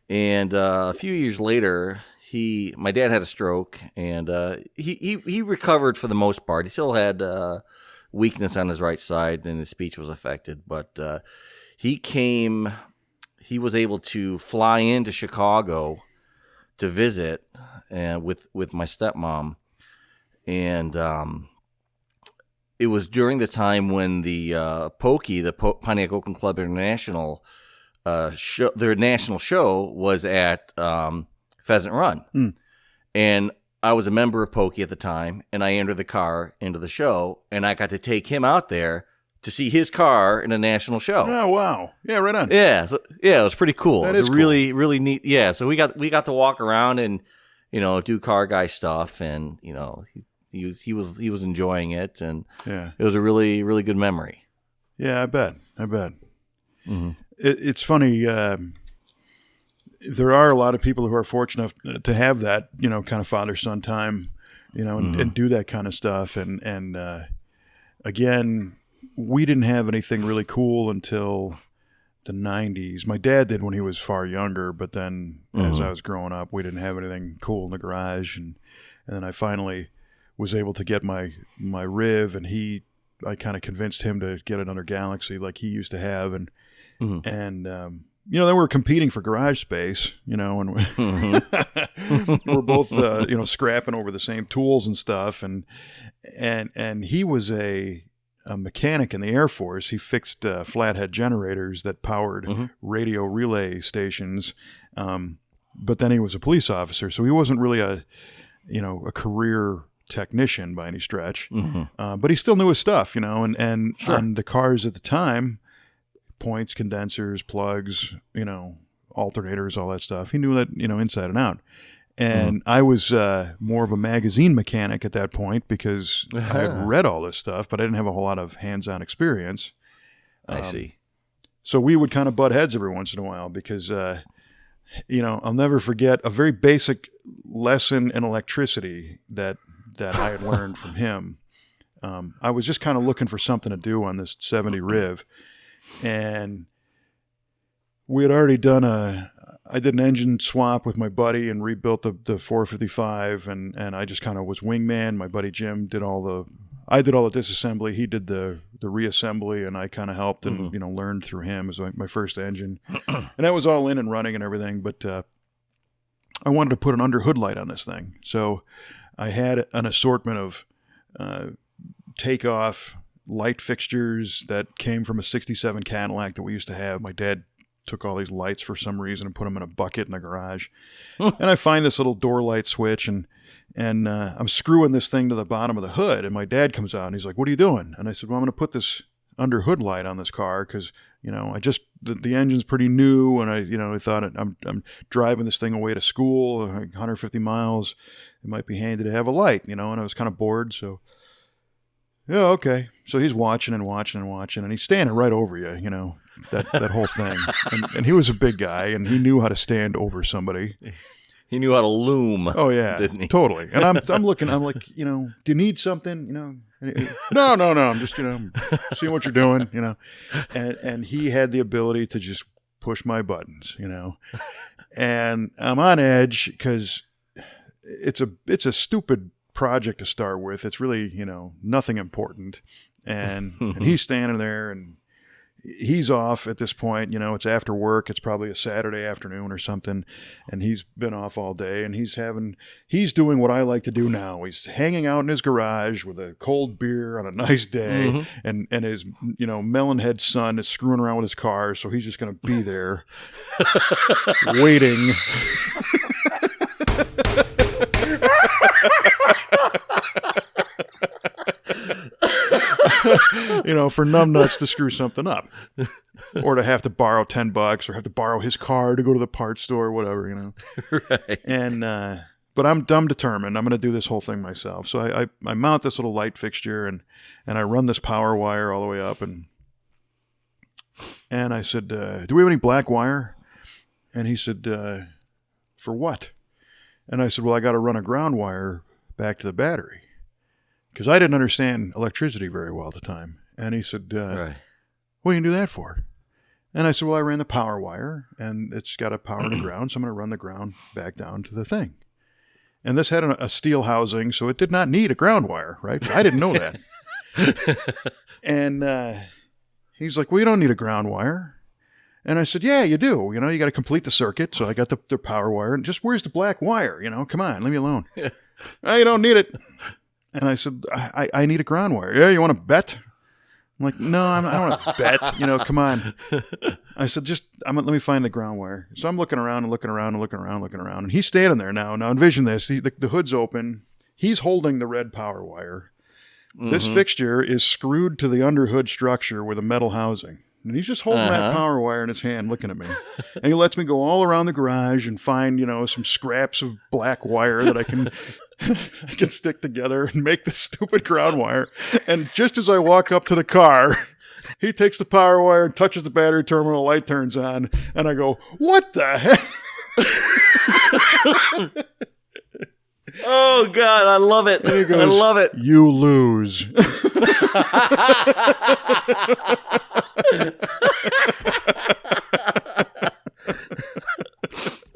And a few years later, my dad had a stroke, and he recovered for the most part. He still had weakness on his right side, and his speech was affected. But he was able to fly into Chicago to visit with my stepmom, and it was during the time when the Pokey, the Pontiac Oakland Club International show, their national show was at Pheasant Run, and I was a member of Pokey at the time, and I entered the car into the show, and I got to take him out there to see his car in a national show. Oh, wow. Yeah, right on. Yeah, it was pretty cool. That it was is really, really neat. Yeah, so we got to walk around and, do car guy stuff, and, he was enjoying it, and it was a really, really good memory. Yeah, I bet. Mm-hmm. It's funny. There are a lot of people who are fortunate to have that, kind of father-son time, and do that kind of stuff. And again, we didn't have anything really cool until the 90s. My dad did when he was far younger, but then as I was growing up, we didn't have anything cool in the garage. And then I finally was able to get my Riv, and I kind of convinced him to get another Galaxy like he used to have. And then we were competing for garage space, and we're both, scrapping over the same tools and stuff. And he was a a mechanic in the Air Force. He fixed flathead generators that powered radio relay stations. But then he was a police officer, so he wasn't really a career technician by any stretch. But he still knew his stuff, and Sure. on the cars at the time, points, condensers, plugs, alternators, all that stuff. He knew that, inside and out. And I was more of a magazine mechanic at that point because I had read all this stuff, but I didn't have a whole lot of hands-on experience. I see. So we would kind of butt heads every once in a while because, I'll never forget a very basic lesson in electricity that I had learned from him. I was just kind of looking for something to do on this 70 Riv, and we had already I did an engine swap with my buddy and rebuilt the 455, and I just kind of was wingman. My buddy Jim I did all the disassembly. He did the reassembly, and I kind of helped and, learned through him. It was like my first engine. And that was all in and running and everything, but I wanted to put an under hood light on this thing. So I had an assortment of takeoff light fixtures that came from a 67 Cadillac that we used to have. My dad took all these lights for some reason and put them in a bucket in the garage. And I find this little door light switch, and I'm screwing this thing to the bottom of the hood, and my dad comes out and he's like, "What are you doing?" And I said, "Well, I'm going to put this under hood light on this car because the engine's pretty new, and I thought I'm driving this thing away to school, 150 miles. It might be handy to have a light, and I was kind of bored, so." Yeah, okay. So he's watching and watching and watching, and he's standing right over you, that whole thing. And he was a big guy, and he knew how to stand over somebody. He knew how to loom. Oh, yeah. Didn't he? Totally. And I'm looking, I'm like, do you need something? No, I'm just, seeing what you're doing, And he had the ability to just push my buttons, And I'm on edge because it's a stupid project to start with. It's really, nothing important. And he's standing there, and he's off at this point. It's after work. It's probably a Saturday afternoon or something. And he's been off all day, and he's doing what I like to do now. He's hanging out in his garage with a cold beer on a nice day. And his, melonhead son is screwing around with his car. So he's just going to be there waiting. For numbnuts to screw something up, or to have to borrow $10, or have to borrow his car to go to the parts store, or whatever, Right. And but I'm determined. I'm going to do this whole thing myself. So I mount this little light fixture, and I run this power wire all the way up, and I said, "Do we have any black wire?" And he said, "For what?" And I said, "Well, I got to run a ground wire back to the battery." Because I didn't understand electricity very well at the time. And he said, Right. "What do you do that for?" And I said, "Well, I ran the power wire, and it's got a power to ground, so I'm going to run the ground back down to the thing." And this had a steel housing, so it did not need a ground wire, right? I didn't know that. And he's like, "Well, you don't need a ground wire." And I said, "Yeah, you do. You got to complete the circuit." So I got the power wire, and just, where's the black wire? Come on, leave me alone. "Oh, you don't need it." And I said, I need a ground wire." "Yeah, you want to bet?" I'm like, "No, I don't want to bet. Come on." I said, let me find the ground wire." So I'm looking around and looking around and looking around and looking around. And he's standing there now. Now envision this. The hood's open. He's holding the red power wire. This fixture is screwed to the underhood structure with a metal housing. And he's just holding that power wire in his hand, looking at me. And he lets me go all around the garage and find, some scraps of black wire that I can stick together and make this stupid ground wire. And just as I walk up to the car, he takes the power wire and touches the battery terminal, light turns on, and I go, "What the heck?" Oh, God, I love it. He goes, I love it. "You lose."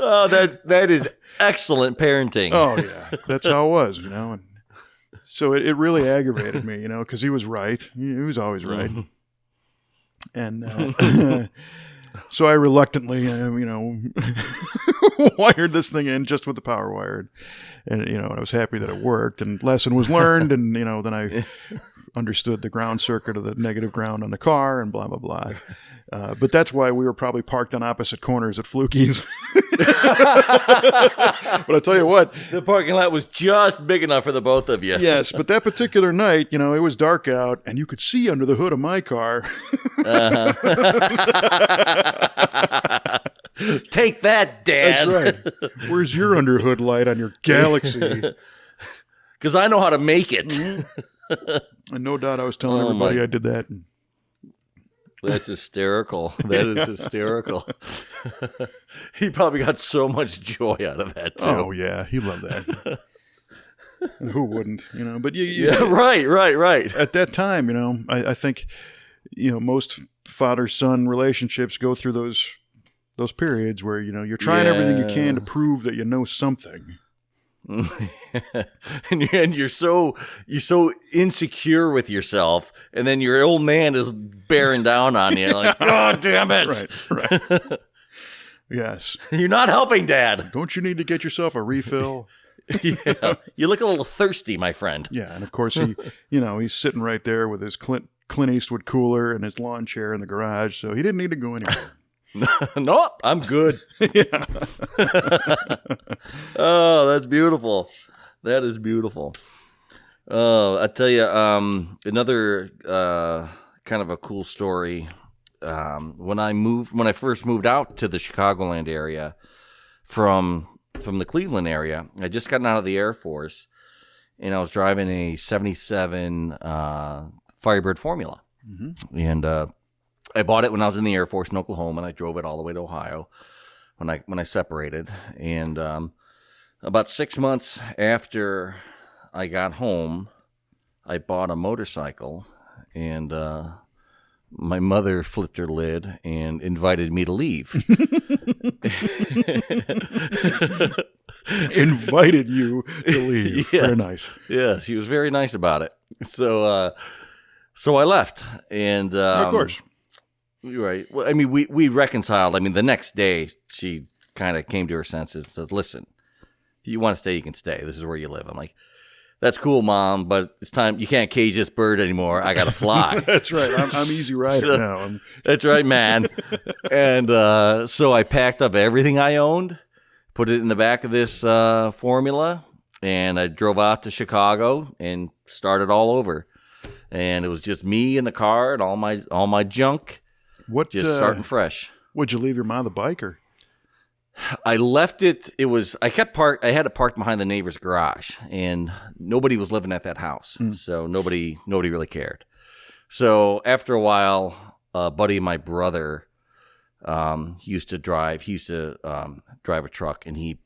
Oh, that is excellent parenting. Oh, yeah. That's how it was, And so it really aggravated me, because he was right. He was always right. And so I reluctantly, wired this thing in just with the power wire. And I was happy that it worked, and lesson was learned. And, then understood the ground circuit of the negative ground on the car and blah, blah, blah. But that's why we were probably parked on opposite corners at Flukey's. But I'll tell you what. The parking lot was just big enough for the both of you. Yes, but that particular night, it was dark out, and you could see under the hood of my car. Take that, Dad. That's right. Where's your underhood light on your Galaxy? Because I know how to make it. And no doubt I was telling everybody I did that. That's hysterical. That is hysterical. He probably got so much joy out of that, too. Oh, yeah. He loved that. And who wouldn't, But right. At that time, I think, most father-son relationships go through those periods where, you're trying everything you can to prove that you know something. and you're so insecure with yourself, and then your old man is bearing down on you like, oh, damn it. Right. Yes. You're not helping, Dad. Don't you need to get yourself a refill? Yeah. You look a little thirsty, my friend. Yeah, and of course he's sitting right there with his Clint Eastwood cooler and his lawn chair in the garage, so he didn't need to go anywhere. No, I'm good. Yeah. Oh, that's beautiful. That is beautiful. Oh, I tell you, another kind of a cool story. When I first moved out to the Chicagoland area from the Cleveland area, I just gotten out of the Air Force, and I was driving a '77 Firebird Formula, and I bought it when I was in the Air Force in Oklahoma, and I drove it all the way to Ohio when I separated. And about 6 months after I got home, I bought a motorcycle, and my mother flipped her lid and invited me to leave. Invited you to leave. Yeah. Very nice. Yeah, she was very nice about it. So I left, and Of course. Right. Well, I mean, we reconciled. I mean, the next day she kind of came to her senses and said, "Listen, if you want to stay, you can stay. This is where you live." I'm like, "That's cool, Mom, but it's time. You can't cage this bird anymore. I got to fly." That's right. I'm easy rider now. That's right, man. And so I packed up everything I owned, put it in the back of this Formula, and I drove out to Chicago and started all over. And it was just me in the car and all my junk. Just starting fresh. Would you leave your mom the bike, or? I left it. It was I had it parked behind the neighbor's garage, and nobody was living at that house, so nobody really cared. So after a while, a buddy of my brother, he used to drive a truck, and he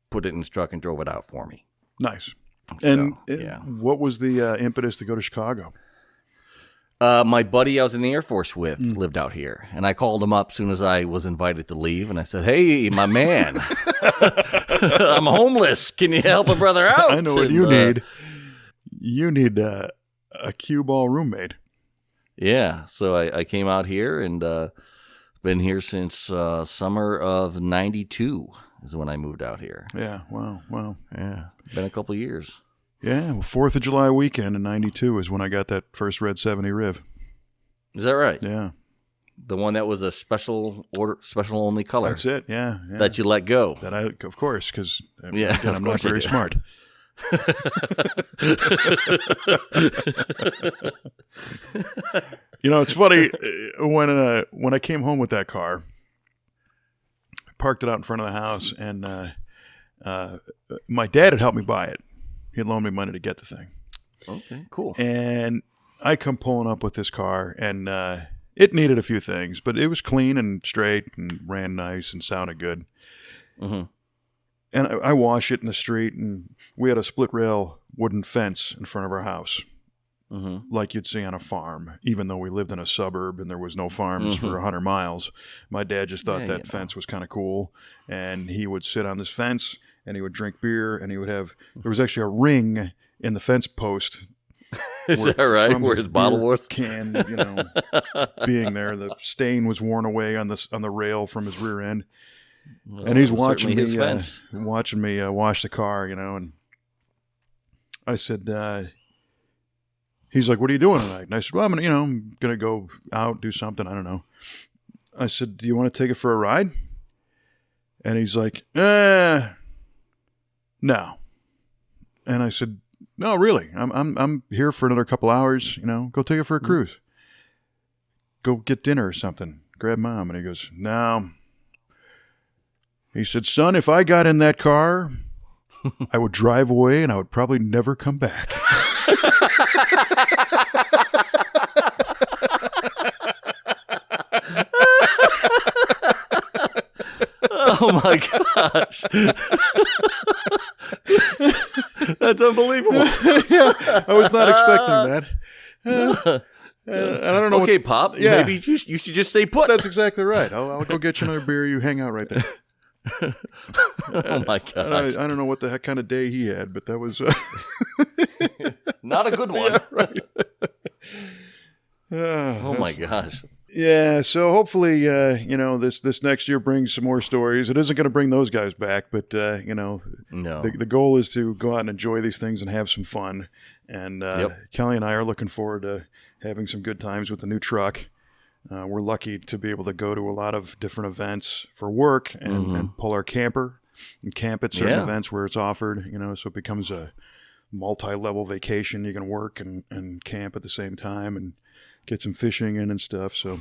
put it in his truck and drove it out for me. Nice. So, and what was the impetus to go to Chicago? My buddy I was in the Air Force with lived out here, and I called him up as soon as I was invited to leave, and I said, "Hey, my man, I'm homeless. Can you help a brother out?" I know what you need. You need a cue ball roommate. Yeah, so I came out here and been here since summer of '92 is when I moved out here. Yeah, wow. Yeah, been a couple years. Yeah, well, 4th of July weekend in '92 is when I got that first red 70 Riv. Is that right? Yeah. The one that was a special only color. That's it, yeah. That you let go. That of course, because I'm not course very smart. It's funny, when I came home with that car, I parked it out in front of the house, and my dad had helped me buy it. He had loaned me money to get the thing. Okay, cool. And I come pulling up with this car, and it needed a few things, but it was clean and straight and ran nice and sounded good. Mm-hmm. And I wash it in the street, and we had a split rail wooden fence in front of our house, like you'd see on a farm, even though we lived in a suburb and there was no farms for 100 miles. My dad just thought that fence was kind of cool, and he would sit on this fence, and he would drink beer, and there was actually a ring in the fence post. Is that right? Where his bottle worth can, being there, the stain was worn away on the rail from his rear end. Well, and he's watching me wash the car, and I said, he's like, "What are you doing tonight?" And I said, "Well, I'm gonna go out, do something. I don't know." I said, "Do you want to take it for a ride?" And he's like, "No." And I said, "No, really. I'm here for another couple hours. Go take it for a cruise. Go get dinner or something. Grab Mom." And he goes, "No." He said, "Son, if I got in that car, I would drive away and I would probably never come back." Oh my gosh. That's unbelievable. Yeah, I was not expecting that. And I don't know. Okay, Pop. Yeah. Maybe you should just stay put. That's exactly right. I'll go get you another beer. You hang out right there. Oh my gosh. I don't know what the heck kind of day he had, but that was Not a good one. yeah, right. Oh my gosh. Yeah, so hopefully, this next year brings some more stories. It isn't going to bring those guys back, but No. the goal is to go out and enjoy these things and have some fun. And Kelly and I are looking forward to having some good times with the new truck. We're lucky to be able to go to a lot of different events for work and pull our camper and camp at certain events where it's offered. So it becomes a multi-level vacation. You can work and camp at the same time and get some fishing in and stuff. So,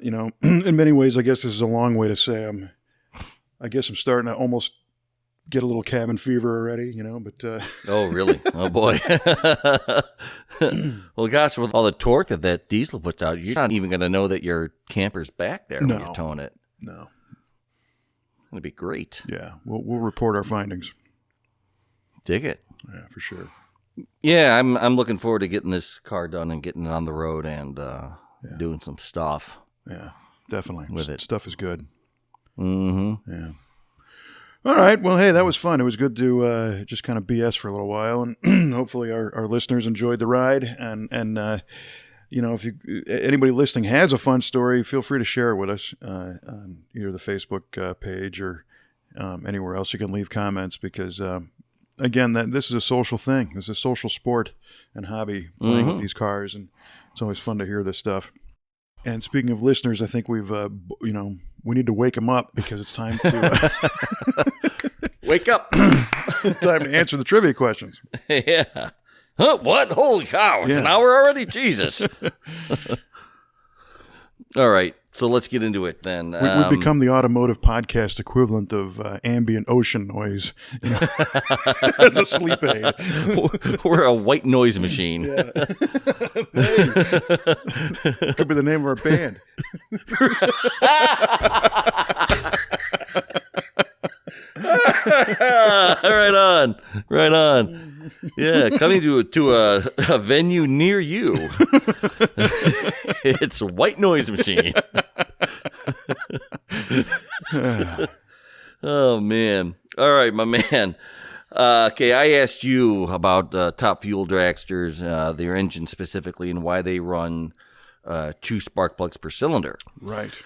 in many ways, I guess this is a long way to say I'm starting to almost get a little cabin fever already, but. Oh, really? Oh, boy. Well, gosh, with all the torque that diesel puts out, you're not even going to know that your camper's back there when you're towing it. No. It'd be great. Yeah. We'll report our findings. Dig it. Yeah, for sure. Yeah, I'm looking forward to getting this car done and getting it on the road and doing some stuff. Yeah, definitely. With it. Stuff is good. Mm-hmm. Yeah. All right. Well, hey, that was fun. It was good to just kind of BS for a little while, and hopefully our listeners enjoyed the ride. And if anybody listening has a fun story, feel free to share it with us on either the Facebook page or anywhere else. You can leave comments because. Again, this is a social thing. This is a social sport and hobby, playing with these cars, and it's always fun to hear this stuff. And speaking of listeners, I think we've, we need to wake them up because it's time to wake up. Time to answer the trivia questions. Yeah. Huh, what? Holy cow! It's an hour already. Jesus. All right. So let's get into it then. We've become the automotive podcast equivalent of ambient ocean noise. That's a sleep aid. We're a white noise machine. Yeah. Hey. Could be the name of our band. Right on. Yeah, coming to a venue near you. It's a white noise machine. Oh man! All right, my man. Okay, I asked you about top fuel dragsters, their engine specifically, and why they run 2 spark plugs per cylinder. Right.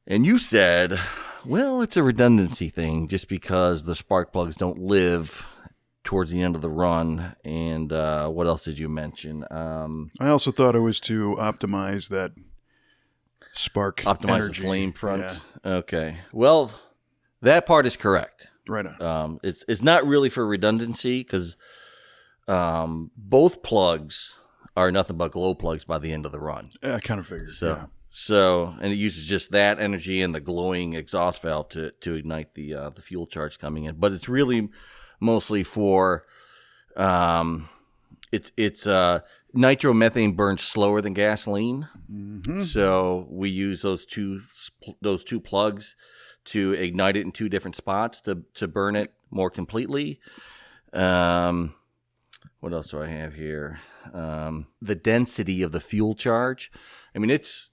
And you said, well, it's a redundancy thing just because the spark plugs don't live towards the end of the run. And what else did you mention? I also thought it was to optimize that spark energy. The flame front. Yeah. Okay. Well, that part is correct. Right on. It's not really for redundancy because both plugs are nothing but glow plugs by the end of the run. I kind of figured. So, and it uses just that energy and the glowing exhaust valve to ignite the fuel charge coming in. But it's really mostly for it's nitromethane burns slower than gasoline. Mm-hmm. So we use those two plugs to ignite it in 2 different spots to burn it more completely. What else do I have here? The density of the fuel charge. I mean, it's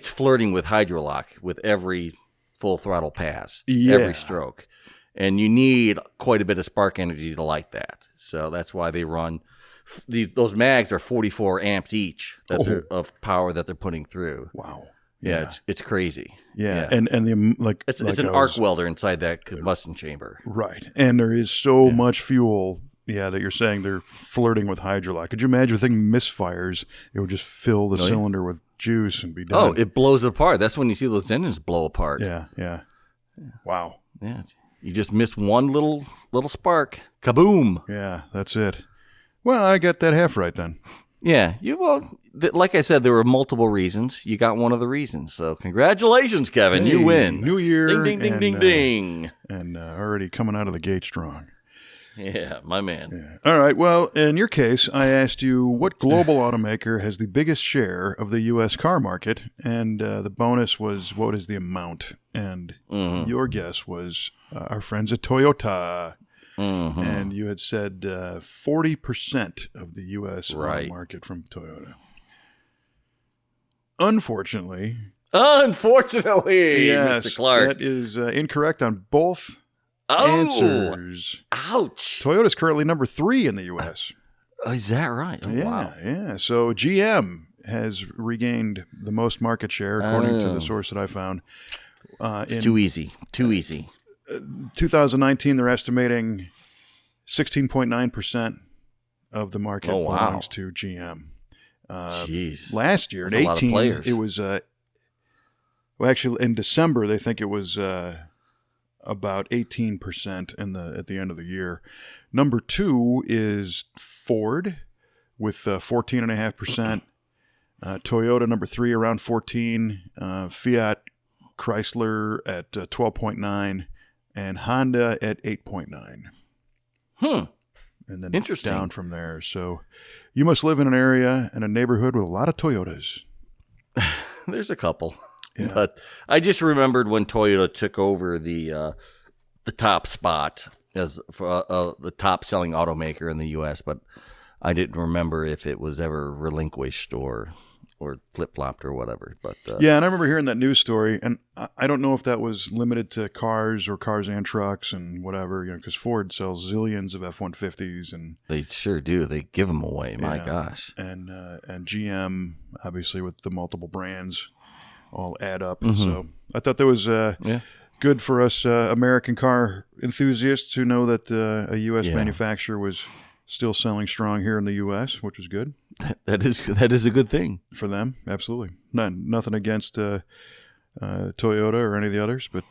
flirting with hydrolock with every full throttle pass, every stroke. And you need quite a bit of spark energy to light that. So that's why they run those mags are 44 amps each of power that they're putting through. Wow. Yeah, it's crazy. Yeah. And it's an arc welder inside that combustion chamber. Right. And there is so much fuel Yeah, that you're saying they're flirting with hydrolock. Could you imagine if the thing misfires, it would just fill the cylinder with juice and be done? Oh, it blows apart. That's when you see those engines blow apart. Yeah. Wow. Yeah. You just miss one little spark. Kaboom. Yeah, that's it. Well, I got that half right then. Yeah. Like I said, there were multiple reasons. You got one of the reasons. So congratulations, Kevin. Hey, you win. New year. Ding, ding, ding, ding. And already coming out of the gate strong. Yeah, my man. Yeah. All right. Well, in your case, I asked you what global automaker has the biggest share of the U.S. car market, and the bonus was what is the amount? And your guess was our friends at Toyota. And you had said 40% of the U.S. auto market from Toyota. Unfortunately, yes, Mr. Clarke. that is incorrect on both answers. Ouch. Toyota's currently number 3 in the U.S. Is that right? Oh, wow. Yeah. So GM has regained the most market share, according to the source that I found. It's too easy. 2019, they're estimating 16.9% of the market belongs to GM. Jeez. Last year, in 18, it was, actually, in December, they think it was about 18% at the end of the year. Number 2 is Ford with 14.5%. Toyota, number 3, around 14. Fiat Chrysler at 12.9, and Honda at 8.9. And then interesting. Down from there. So you must live in an area and a neighborhood with a lot of Toyotas. There's a couple. Yeah. But I just remembered when Toyota took over the top spot as the top selling automaker in the U.S., but I didn't remember if it was ever relinquished or flip-flopped or whatever. But yeah, and I remember hearing that news story, and I don't know if that was limited to cars and trucks and whatever, because Ford sells zillions of F-150s. And they sure do. They give them away. My gosh. And GM, obviously, with the multiple brands, all add up. So I thought that was good for us American car enthusiasts who know that a U.S. manufacturer was still selling strong here in the U.S., which is good. That is a good thing for them. Absolutely. Nothing against Toyota or any of the others, but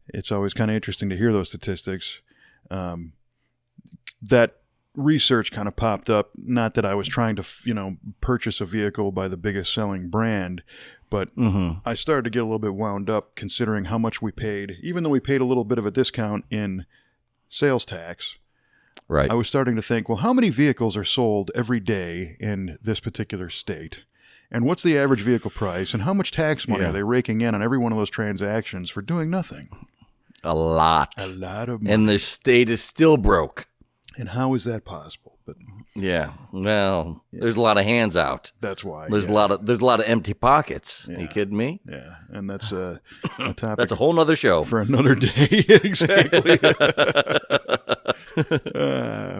it's always kind of interesting to hear those statistics. That research kind of popped up. Not that I was trying to, purchase a vehicle by the biggest selling brand, but I started to get a little bit wound up considering how much we paid, even though we paid a little bit of a discount in sales tax. Right. I was starting to think, well, how many vehicles are sold every day in this particular state? And what's the average vehicle price? And how much tax money are they raking in on every one of those transactions for doing nothing? A lot. A lot of money. And the state is still broke. And how is that possible? But well, there's a lot of hands out. That's why. There's a lot of empty pockets. Are you kidding me? Yeah, and that's a topic. That's a whole nother show for another day. Exactly.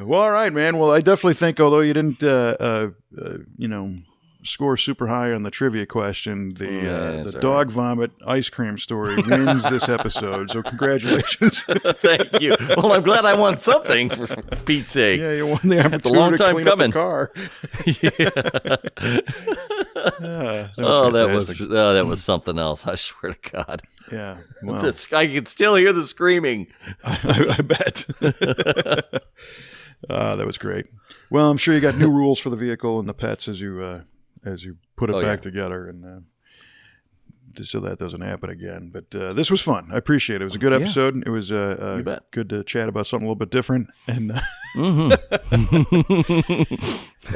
Well, all right, man. Well, I definitely think, although you didn't, score super high on the trivia question, the dog vomit ice cream story wins this episode. So congratulations. Thank you. Well, I'm glad I won something, for Pete's sake. Yeah, you won the opportunity to clean up the car. That was something else. I swear to God. Yeah. Well, I can still hear the screaming. I bet. That was great. Well, I'm sure you got new rules for the vehicle and the pets as you put it back together, and just so that doesn't happen again. But this was fun. I appreciate it. It was a good episode. It was good to chat about something a little bit different. And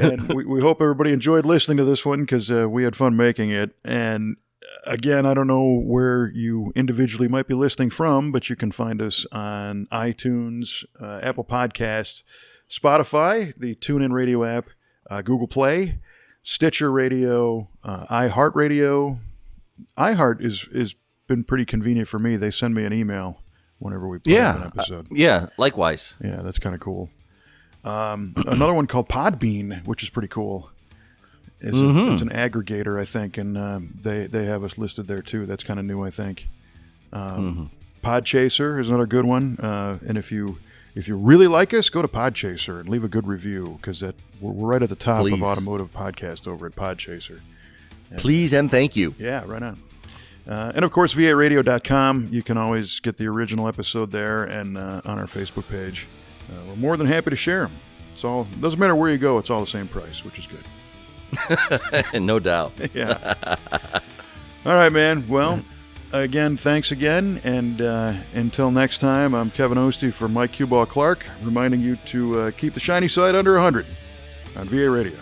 and we hope everybody enjoyed listening to this one, because we had fun making it. And again, I don't know where you individually might be listening from, but you can find us on iTunes, Apple Podcasts, Spotify, the TuneIn Radio app, Google Play, Stitcher Radio, iHeartRadio. iHeart is been pretty convenient for me. They send me an email whenever we put up an episode. Likewise. Yeah, that's kind of cool. Another one called Podbean, which is pretty cool. It's an aggregator, I think, and they have us listed there too. That's kind of new, I think. Podchaser is another good one. And if you if you really like us, go to Podchaser and leave a good review, because we're right at the top Please. of Automotive Podcast over at Podchaser. Please and thank you. Yeah, right on. And of course, varadio.com. You can always get the original episode there and on our Facebook page. We're more than happy to share them. It doesn't matter where you go, it's all the same price, which is good. No doubt. Yeah. All right, man. Well, again, thanks again. And until next time, I'm Kevin Oeste for Mike Cuball Clarke, reminding you to keep the shiny side under 100 on VA Radio.